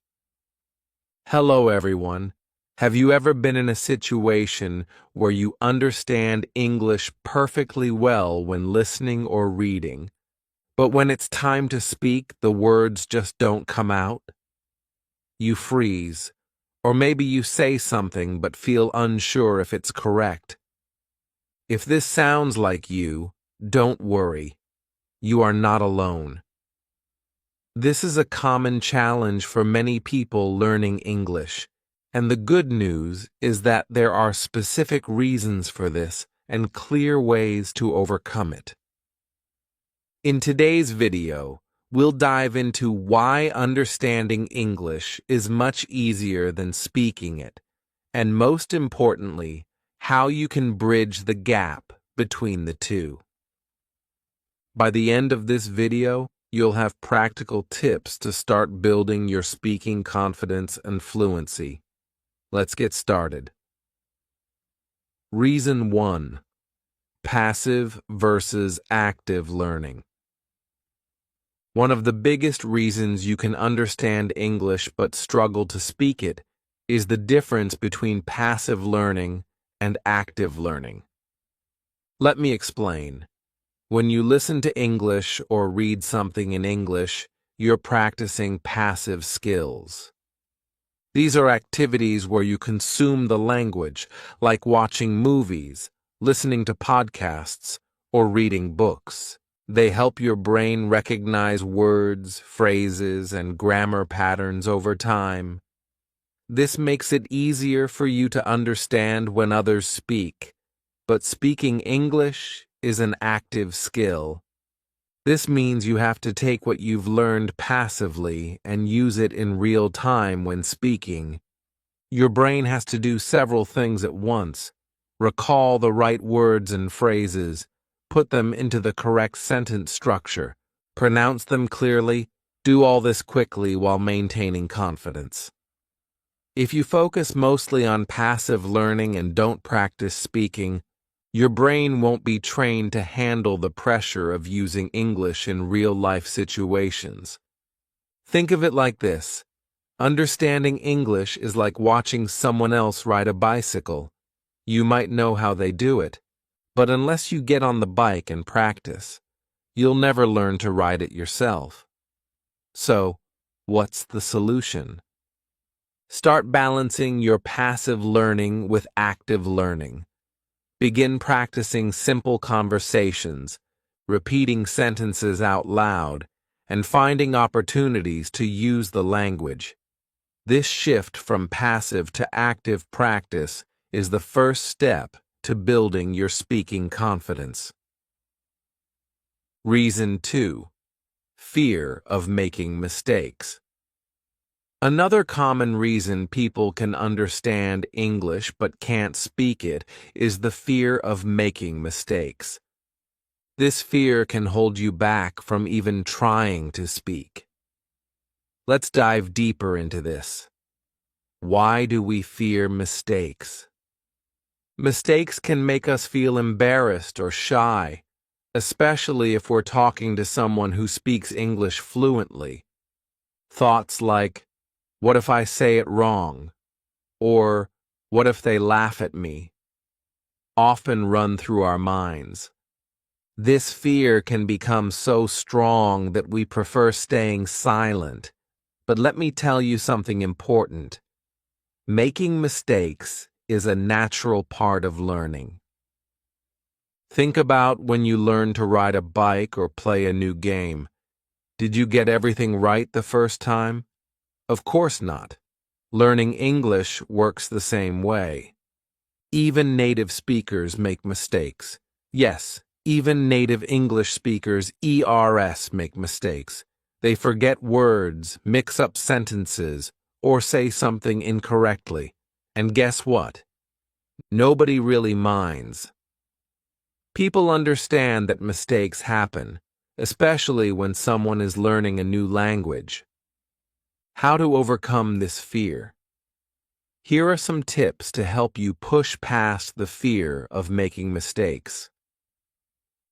Hello, everyone. Have you ever been in a situation where you understand English perfectly well when listening or reading, but when it's time to speak, the words just don't come out? You freeze, or maybe you say something but feel unsure if it's correct. If this sounds like you, don't worry. You are not alone. This is a common challenge for many people learning English. And the good news is that there are specific reasons for this and clear ways to overcome it. In today's video, we'll dive into why understanding English is much easier than speaking it, and most importantly, how you can bridge the gap between the two. By the end of this video, you'll have practical tips to start building your speaking confidence and fluency. Let's get started. Reason 1. Passive versus active learning. One of the biggest reasons you can understand English but struggle to speak it is the difference between passive learning and active learning. Let me explain. When you listen to English or read something in English, you're practicing passive skills. These are activities where you consume the language, like watching movies, listening to podcasts, or reading books. They help your brain recognize words, phrases, and grammar patterns over time. This makes it easier for you to understand when others speak, but speaking English is an active skill. This means you have to take what you've learned passively and use it in real time when speaking. Your brain has to do several things at once: recall the right words and phrases, put them into the correct sentence structure, pronounce them clearly, do all this quickly while maintaining confidence. If you focus mostly on passive learning and don't practice speaking, your brain won't be trained to handle the pressure of using English in real-life situations. Think of it like this. Understanding English is like watching someone else ride a bicycle. You might know how they do it, but unless you get on the bike and practice, you'll never learn to ride it yourself. So, what's the solution? Start balancing your passive learning with active learning. Begin practicing simple conversations, repeating sentences out loud, and finding opportunities to use the language. This shift from passive to active practice is the first step to building your speaking confidence. Reason 2. Fear of making mistakes. Another common reason people can understand English but can't speak it is the fear of making mistakes. This fear can hold you back from even trying to speak. Let's dive deeper into this. Why do we fear mistakes? Mistakes can make us feel embarrassed or shy, especially if we're talking to someone who speaks English fluently. Thoughts like, "What if I say it wrong?" or "What if they laugh at me?" often run through our minds. This fear can become so strong that we prefer staying silent. But let me tell you something important. Making mistakes is a natural part of learning. Think about when you learned to ride a bike or play a new game. Did you get everything right the first time? Of course not. Learning English works the same way. Even native speakers make mistakes. Yes, even native English speakers, ERS, make mistakes. They forget words, mix up sentences, or say something incorrectly. And guess what? Nobody really minds. People understand that mistakes happen, especially when someone is learning a new language. How to overcome this fear? Here are some tips to help you push past the fear of making mistakes.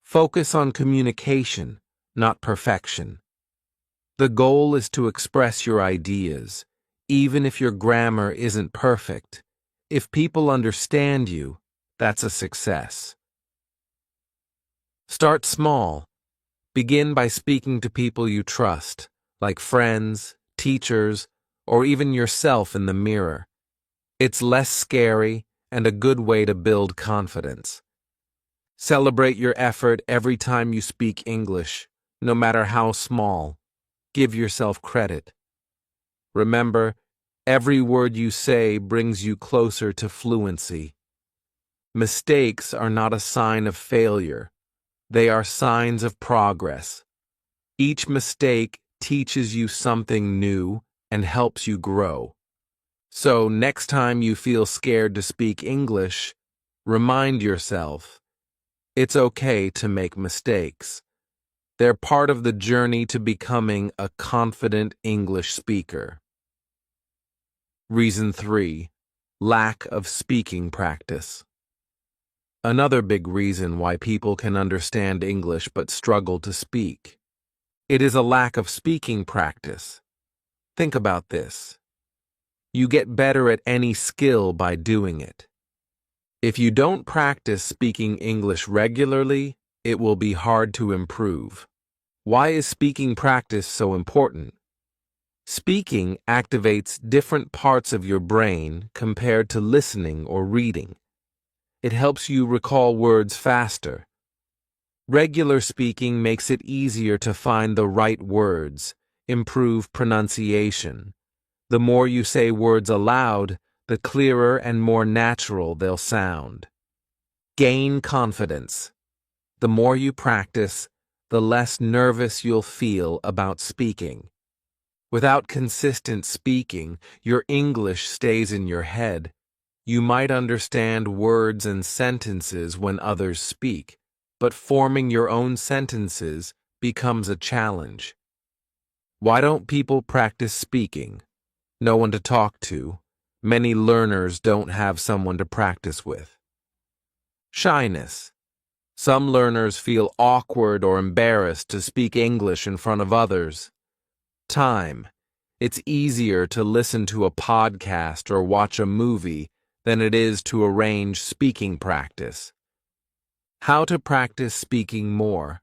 Focus on communication, not perfection. The goal is to express your ideas, even if your grammar isn't perfect. If people understand you, that's a success. Start small. Begin by speaking to people you trust, like friends, teachers, or even yourself in the mirror. It's less scary and a good way to build confidence. Celebrate your effort every time you speak English, no matter how small. Give yourself credit. Remember, every word you say brings you closer to fluency. Mistakes are not a sign of failure. They are signs of progress. Each mistake teaches you something new and helps you grow. So next time you feel scared to speak English, remind yourself, it's okay to make mistakes. They're part of the journey to becoming a confident English speaker. Reason 3. Lack of speaking practice. Another big reason why people can understand English but struggle to speak. It is a lack of speaking practice. Think about this. You get better at any skill by doing it. If you don't practice speaking English regularly, it will be hard to improve. Why is speaking practice so important? Speaking activates different parts of your brain compared to listening or reading. It helps you recall words faster. Regular speaking makes it easier to find the right words, improve pronunciation. The more you say words aloud, the clearer and more natural they'll sound. Gain confidence. The more you practice, the less nervous you'll feel about speaking. Without consistent speaking, your English stays in your head. You might understand words and sentences when others speak, but forming your own sentences becomes a challenge. Why don't people practice speaking? No one to talk to. Many learners don't have someone to practice with. Shyness. Some learners feel awkward or embarrassed to speak English in front of others. Time. It's easier to listen to a podcast or watch a movie than it is to arrange speaking practice. How to practice speaking more.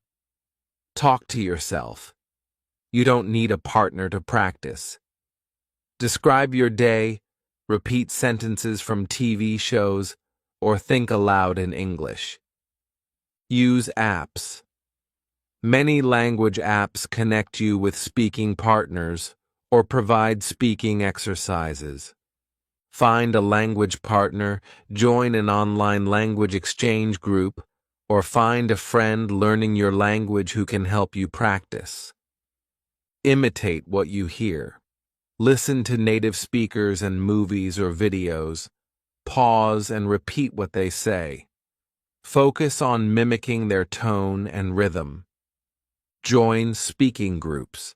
Talk to yourself. You don't need a partner to practice. Describe your day, repeat sentences from TV shows, or think aloud in English. Use apps. Many language apps connect you with speaking partners or provide speaking exercises. Find a language partner, join an online language exchange group, or find a friend learning your language who can help you practice. Imitate what you hear. Listen to native speakers and movies or videos. Pause and repeat what they say. Focus on mimicking their tone and rhythm. Join speaking groups.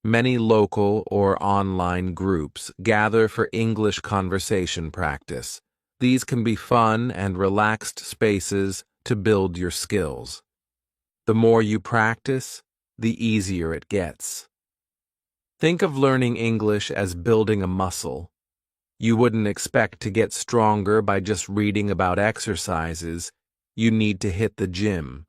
Many local or online groups gather for English conversation practice. These can be fun and relaxed spaces to build your skills. The more you practice, the easier it gets. Think of learning English as building a muscle. You wouldn't expect to get stronger by just reading about exercises. You need to hit the gym.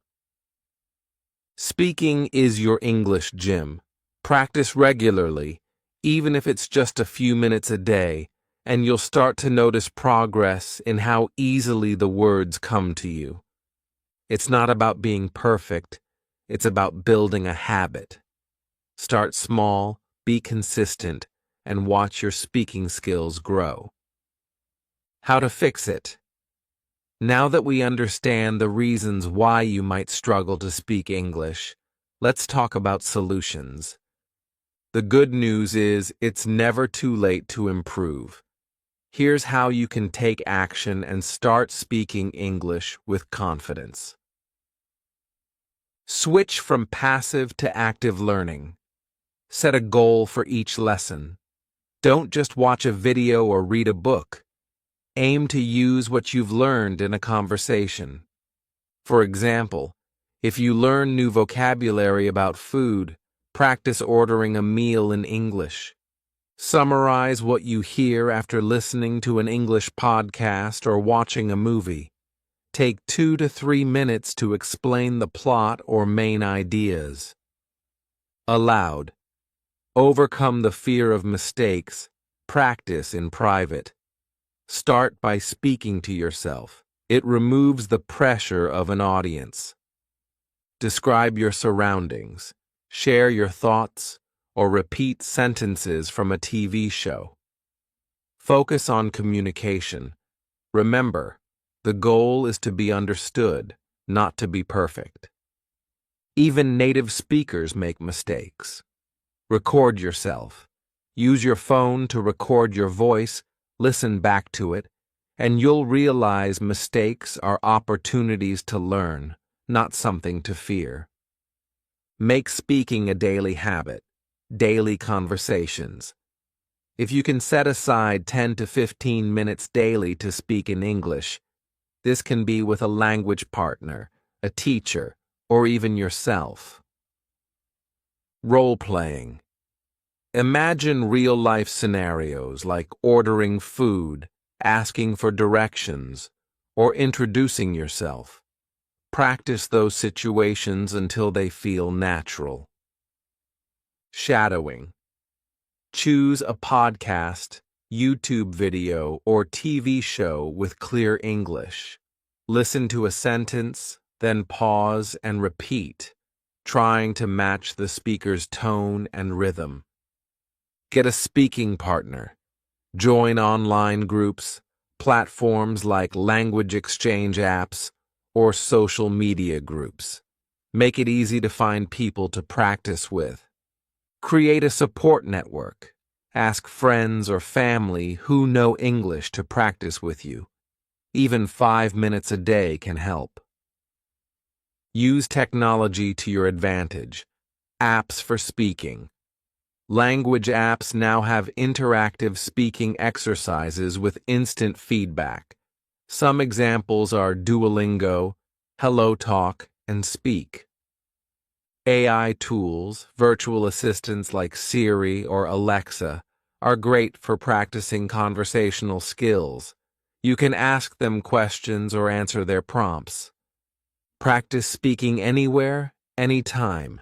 Speaking is your English gym. Practice regularly, even if it's just a few minutes a day, and you'll start to notice progress in how easily the words come to you. It's not about being perfect, it's about building a habit. Start small, be consistent, and watch your speaking skills grow. How to fix it. Now that we understand the reasons why you might struggle to speak English, let's talk about solutions. The good news is it's never too late to improve. Here's how you can take action and start speaking English with confidence. Switch from passive to active learning. Set a goal for each lesson. Don't just watch a video or read a book. Aim to use what you've learned in a conversation. For example, if you learn new vocabulary about food, practice ordering a meal in English. Summarize what you hear after listening to an English podcast or watching a movie. Take 2 to 3 minutes to explain the plot or main ideas. Aloud. Overcome the fear of mistakes. Practice in private. Start by speaking to yourself. It removes the pressure of an audience. Describe your surroundings. Share your thoughts, or repeat sentences from a TV show. Focus on communication. Remember, the goal is to be understood, not to be perfect. Even native speakers make mistakes. Record yourself. Use your phone to record your voice, listen back to it, and you'll realize mistakes are opportunities to learn, not something to fear. Make speaking a daily habit, daily conversations. If you can set aside 10 to 15 minutes daily to speak in English, this can be with a language partner, a teacher, or even yourself. Role-playing. Imagine real-life scenarios like ordering food, asking for directions, or introducing yourself. Practice those situations until they feel natural. Shadowing. Choose a podcast, YouTube video, or TV show with clear English. Listen to a sentence, then pause and repeat, trying to match the speaker's tone and rhythm. Get a speaking partner. Join online groups, platforms like language exchange apps, or social media groups. Make it easy to find people to practice with. Create a support network. Ask friends or family who know English to practice with you. Even 5 minutes a day can help. Use technology to your advantage. Apps for speaking. Language apps now have interactive speaking exercises with instant feedback. Some examples are Duolingo, HelloTalk, and Speak. AI tools, virtual assistants like Siri or Alexa, are great for practicing conversational skills. You can ask them questions or answer their prompts. Practice speaking anywhere, anytime.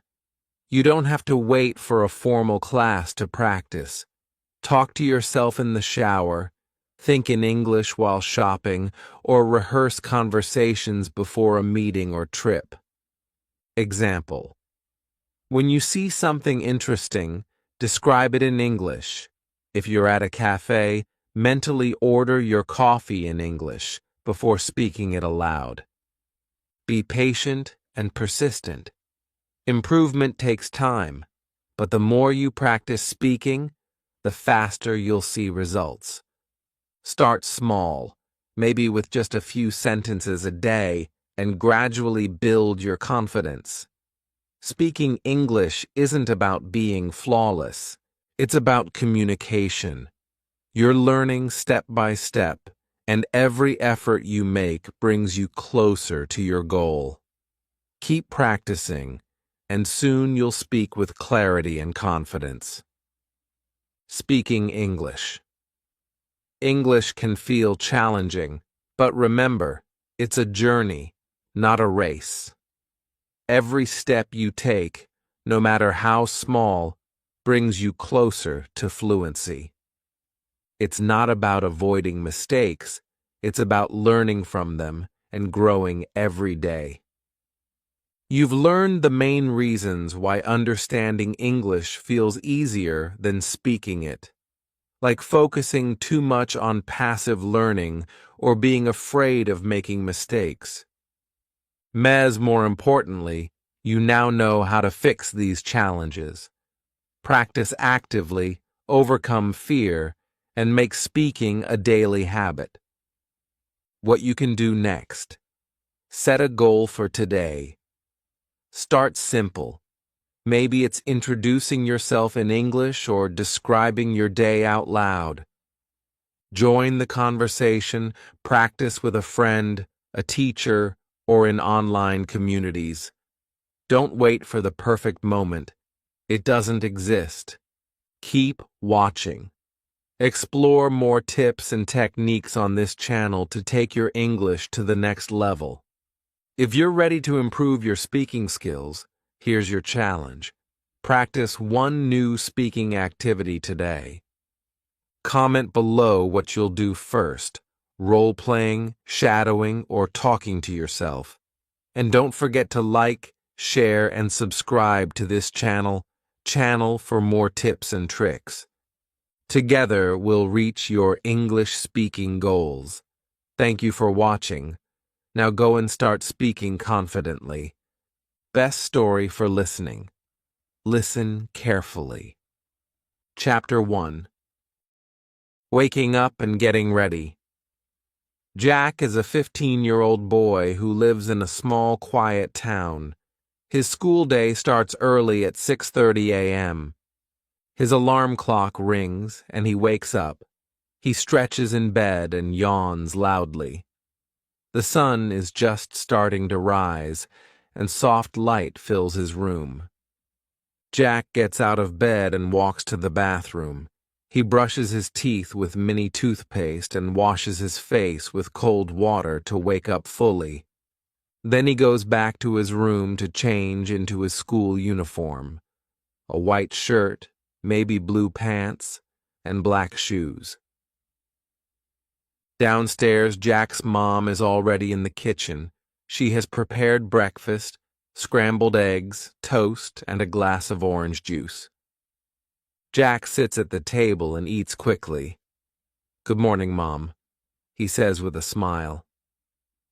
You don't have to wait for a formal class to practice. Talk to yourself in the shower, think in English while shopping, or rehearse conversations before a meeting or trip. Example. When you see something interesting, describe it in English. If you're at a cafe, mentally order your coffee in English before speaking it aloud. Be patient and persistent. Improvement takes time, but the more you practice speaking, the faster you'll see results. Start small, maybe with just a few sentences a day, and gradually build your confidence. Speaking English isn't about being flawless. It's about communication. You're learning step by step, and every effort you make brings you closer to your goal. Keep practicing, and soon you'll speak with clarity and confidence. Speaking English. English can feel challenging, but remember, it's a journey, not a race. Every step you take, no matter how small, brings you closer to fluency. It's not about avoiding mistakes, it's about learning from them and growing every day. You've learned the main reasons why understanding English feels easier than speaking it. like focusing too much on passive learning or being afraid of making mistakes. More importantly, you now know how to fix these challenges. Practice actively, overcome fear, and make speaking a daily habit. What you can do next. Set a goal for today. Start simple. Maybe it's introducing yourself in English or describing your day out loud. Join the conversation, practice with a friend, a teacher, or in online communities. Don't wait for the perfect moment. It doesn't exist. Keep watching. Explore more tips and techniques on this channel to take your English to the next level. If you're ready to improve your speaking skills, here's your challenge. Practice one new speaking activity today. Comment below what you'll do first, role-playing, shadowing, or talking to yourself. And don't forget to like, share, and subscribe to this channel for more tips and tricks. Together, we'll reach your English speaking goals. Thank you for watching. Now go and start speaking confidently. Best story for listening. Listen carefully. Chapter 1. Waking up and getting ready. Jack is a 15-year-old boy who lives in a small, quiet town. His school day starts early at 6:30 a.m. His alarm clock rings and he wakes up. He stretches in bed and yawns loudly. The sun is just starting to rise, and soft light fills his room. Jack gets out of bed and walks to the bathroom. He brushes his teeth with mini toothpaste and washes his face with cold water to wake up fully. Then he goes back to his room to change into his school uniform. A white shirt, maybe blue pants, and black shoes. Downstairs, Jack's mom is already in the kitchen. She has prepared breakfast, scrambled eggs, toast, and a glass of orange juice. Jack sits at the table and eats quickly. "Good morning, Mom," he says with a smile.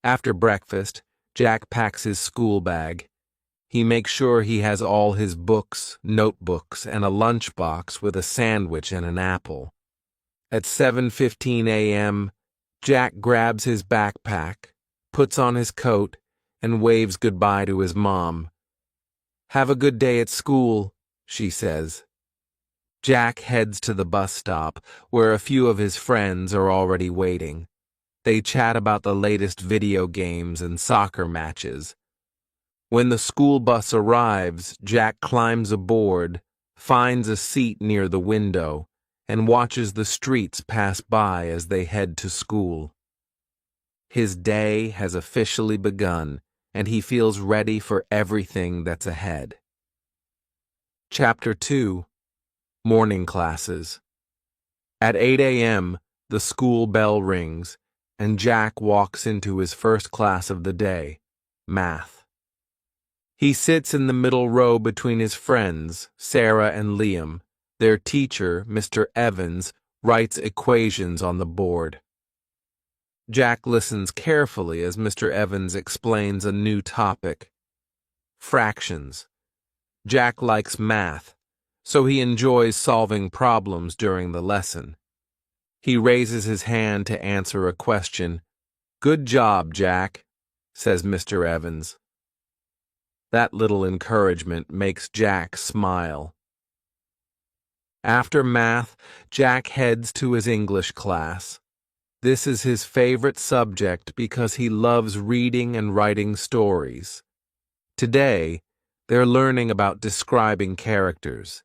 After breakfast, Jack packs his school bag. He makes sure he has all his books, notebooks, and a lunchbox with a sandwich and an apple. At 7:15 a.m., Jack grabs his backpack, puts on his coat, and waves goodbye to his mom. "Have a good day at school," she says. Jack heads to the bus stop, where a few of his friends are already waiting. They chat about the latest video games and soccer matches. When the school bus arrives, Jack climbs aboard, finds a seat near the window, and watches the streets pass by as they head to school. His day has officially begun, and he feels ready for everything that's ahead. Chapter 2. Morning Classes. At 8 a.m., the school bell rings, and Jack walks into his first class of the day, math. He sits in the middle row between his friends, Sarah and Liam. Their teacher, Mr. Evans, writes equations on the board. Jack listens carefully as Mr. Evans explains a new topic. Fractions. Jack likes math, so he enjoys solving problems during the lesson. He raises his hand to answer a question. "Good job, Jack," says Mr. Evans. That little encouragement makes Jack smile. After math, Jack heads to his English class. This is his favorite subject because he loves reading and writing stories. Today, they're learning about describing characters.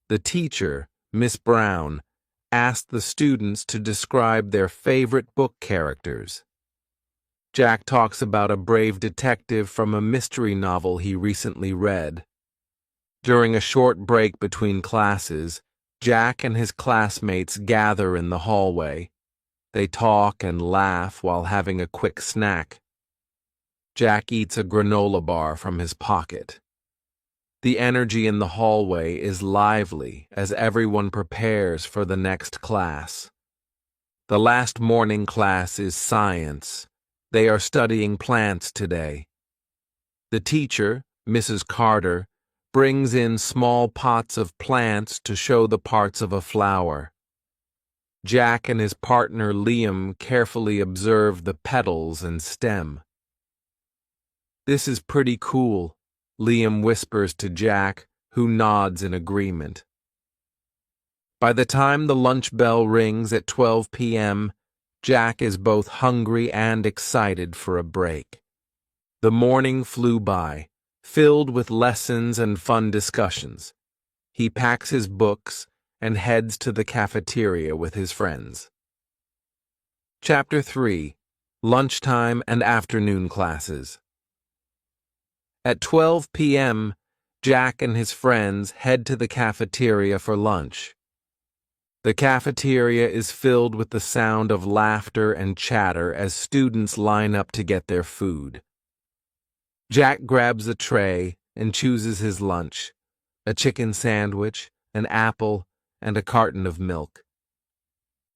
The teacher, Miss Brown, asked the students to describe their favorite book characters. Jack talks about a brave detective from a mystery novel he recently read. During a short break between classes, Jack and his classmates gather in the hallway. They talk and laugh while having a quick snack. Jack eats a granola bar from his pocket. The energy in the hallway is lively as everyone prepares for the next class. The last morning class is science. They are studying plants today. The teacher, Mrs. Carter, brings in small pots of plants to show the parts of a flower. Jack and his partner Liam carefully observe the petals and stem. "This is pretty cool," Liam whispers to Jack, who nods in agreement. By the time the lunch bell rings at 12 p.m., Jack is both hungry and excited for a break. The morning flew by, filled with lessons and fun discussions. He packs his books and heads to the cafeteria with his friends. Chapter 3: Lunchtime and Afternoon Classes. At 12 p.m., Jack and his friends head to the cafeteria for lunch. The cafeteria is filled with the sound of laughter and chatter as students line up to get their food. Jack grabs a tray and chooses his lunch: a chicken sandwich, an apple, and a carton of milk.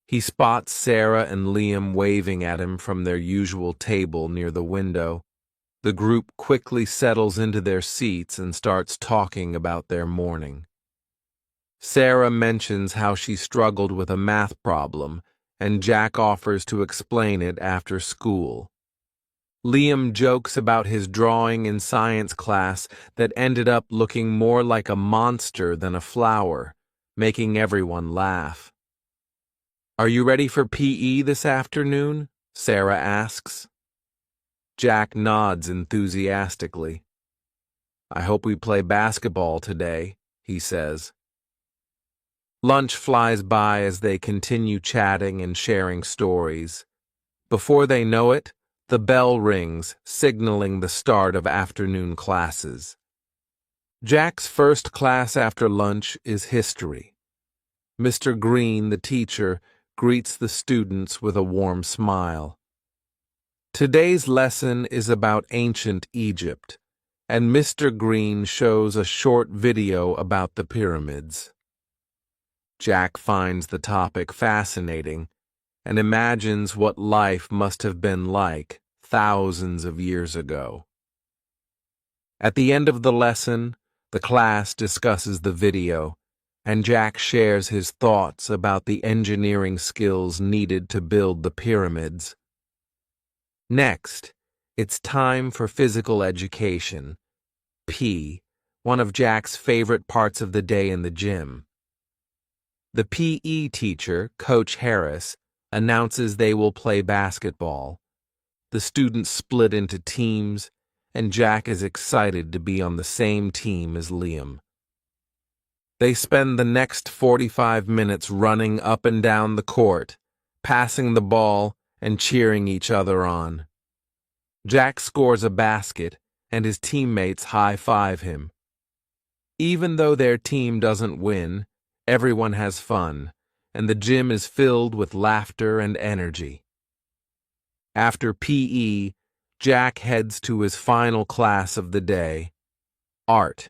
He spots Sarah and Liam waving at him from their usual table near the window. The group quickly settles into their seats and starts talking about their morning. Sarah mentions how she struggled with a math problem, and Jack offers to explain it after school. Liam jokes about his drawing in science class that ended up looking more like a monster than a flower, making everyone laugh. "Are you ready for PE this afternoon?" Sarah asks. Jack nods enthusiastically. "I hope we play basketball today," he says. Lunch flies by as they continue chatting and sharing stories. Before they know it, the bell rings, signaling the start of afternoon classes. Jack's first class after lunch is history. Mr. Green, the teacher, greets the students with a warm smile. Today's lesson is about ancient Egypt, and Mr. Green shows a short video about the pyramids. Jack finds the topic fascinating and imagines what life must have been like thousands of years ago. At the end of the lesson, the class discusses the video, and Jack shares his thoughts about the engineering skills needed to build the pyramids. Next, it's time for physical education, P, one of Jack's favorite parts of the day in the gym. The PE teacher, Coach Harris, announces they will play basketball. The students split into teams, and Jack is excited to be on the same team as Liam. They spend the next 45 minutes running up and down the court, passing the ball and cheering each other on. Jack scores a basket, and his teammates high-five him. Even though their team doesn't win, everyone has fun, and the gym is filled with laughter and energy. After PE, Jack heads to his final class of the day, art.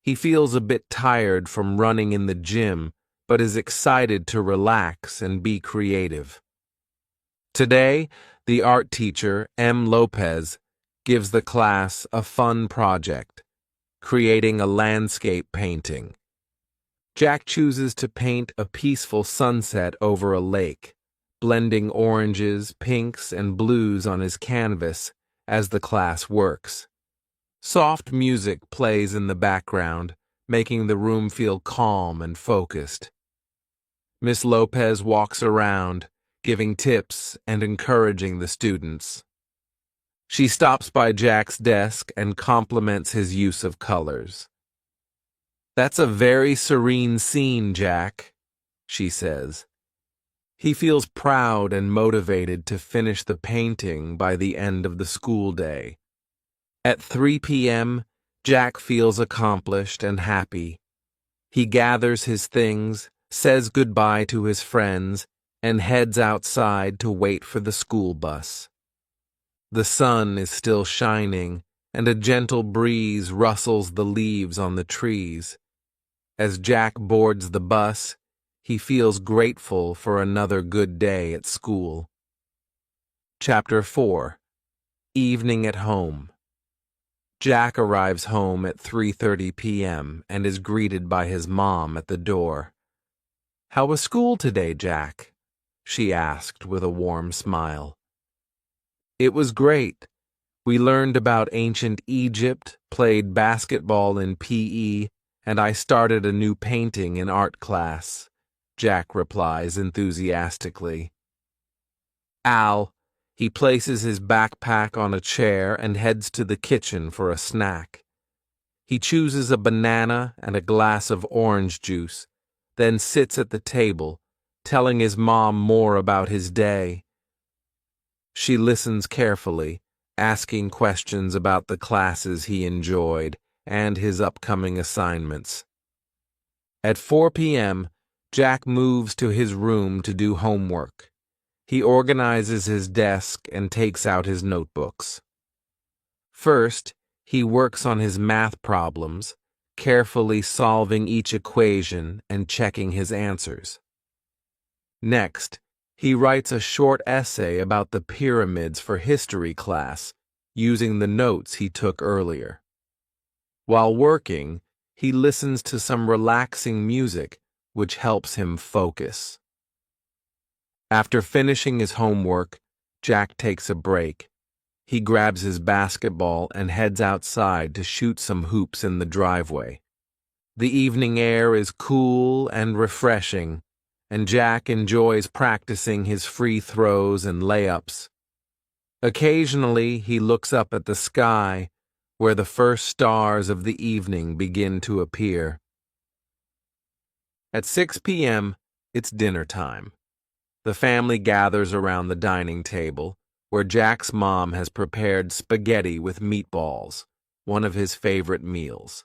He feels a bit tired from running in the gym, but is excited to relax and be creative. Today, the art teacher, M. Lopez, gives the class a fun project, creating a landscape painting. Jack chooses to paint a peaceful sunset over a lake, blending oranges, pinks, and blues on his canvas as the class works. Soft music plays in the background, making the room feel calm and focused. Miss Lopez walks around, giving tips and encouraging the students. She stops by Jack's desk and compliments his use of colors. "That's a very serene scene, Jack," she says. He feels proud and motivated to finish the painting by the end of the school day. At 3 p.m., Jack feels accomplished and happy. He gathers his things, says goodbye to his friends, and heads outside to wait for the school bus. The sun is still shining, and a gentle breeze rustles the leaves on the trees. As Jack boards the bus, he feels grateful for another good day at school. Chapter 4. Evening at Home. Jack arrives home at 3:30 p.m. and is greeted by his mom at the door. "How was school today, Jack?" she asked with a warm smile. "It was great. We learned about ancient Egypt, played basketball in PE, and I started a new painting in art class," Jack replies enthusiastically. He places his backpack on a chair and heads to the kitchen for a snack. He chooses a banana and a glass of orange juice, then sits at the table, telling his mom more about his day. She listens carefully, asking questions about the classes he enjoyed and his upcoming assignments. At 4 p.m., Jack moves to his room to do homework. He organizes his desk and takes out his notebooks. First, he works on his math problems, carefully solving each equation and checking his answers. Next, he writes a short essay about the pyramids for history class, using the notes he took earlier. While working, he listens to some relaxing music, which helps him focus. After finishing his homework, Jack takes a break. He grabs his basketball and heads outside to shoot some hoops in the driveway. The evening air is cool and refreshing, and Jack enjoys practicing his free throws and layups. Occasionally, he looks up at the sky, where the first stars of the evening begin to appear. At 6 p.m., it's dinner time. The family gathers around the dining table, where Jack's mom has prepared spaghetti with meatballs, one of his favorite meals.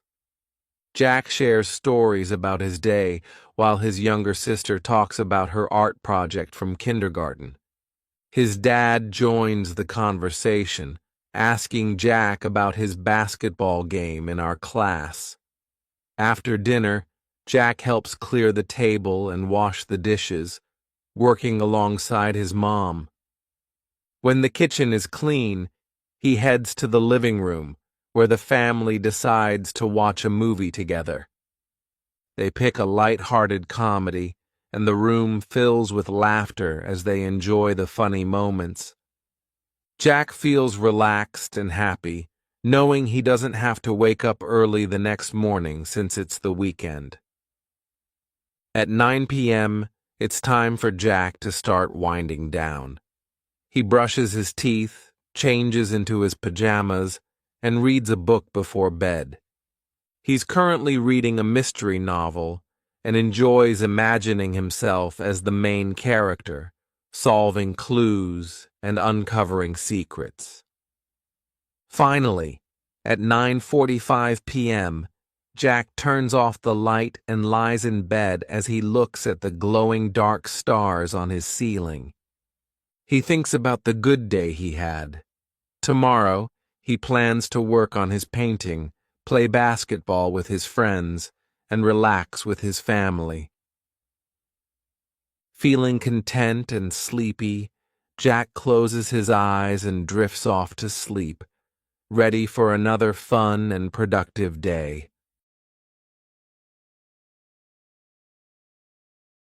Jack shares stories about his day, while his younger sister talks about her art project from kindergarten. His dad joins the conversation, asking Jack about his basketball game in our class. After dinner, Jack helps clear the table and wash the dishes, working alongside his mom. When the kitchen is clean, he heads to the living room, where the family decides to watch a movie together. They pick a light-hearted comedy, and the room fills with laughter as they enjoy the funny moments. Jack feels relaxed and happy, knowing he doesn't have to wake up early the next morning since it's the weekend. At 9 p.m., it's time for Jack to start winding down. He brushes his teeth, changes into his pajamas, and reads a book before bed. He's currently reading a mystery novel and enjoys imagining himself as the main character, solving clues and uncovering secrets. Finally, at 9:45 p.m., Jack turns off the light and lies in bed as he looks at the glowing dark stars on his ceiling. He thinks about the good day he had. Tomorrow, he plans to work on his painting, play basketball with his friends, and relax with his family. Feeling content and sleepy, Jack closes his eyes and drifts off to sleep, ready for another fun and productive day.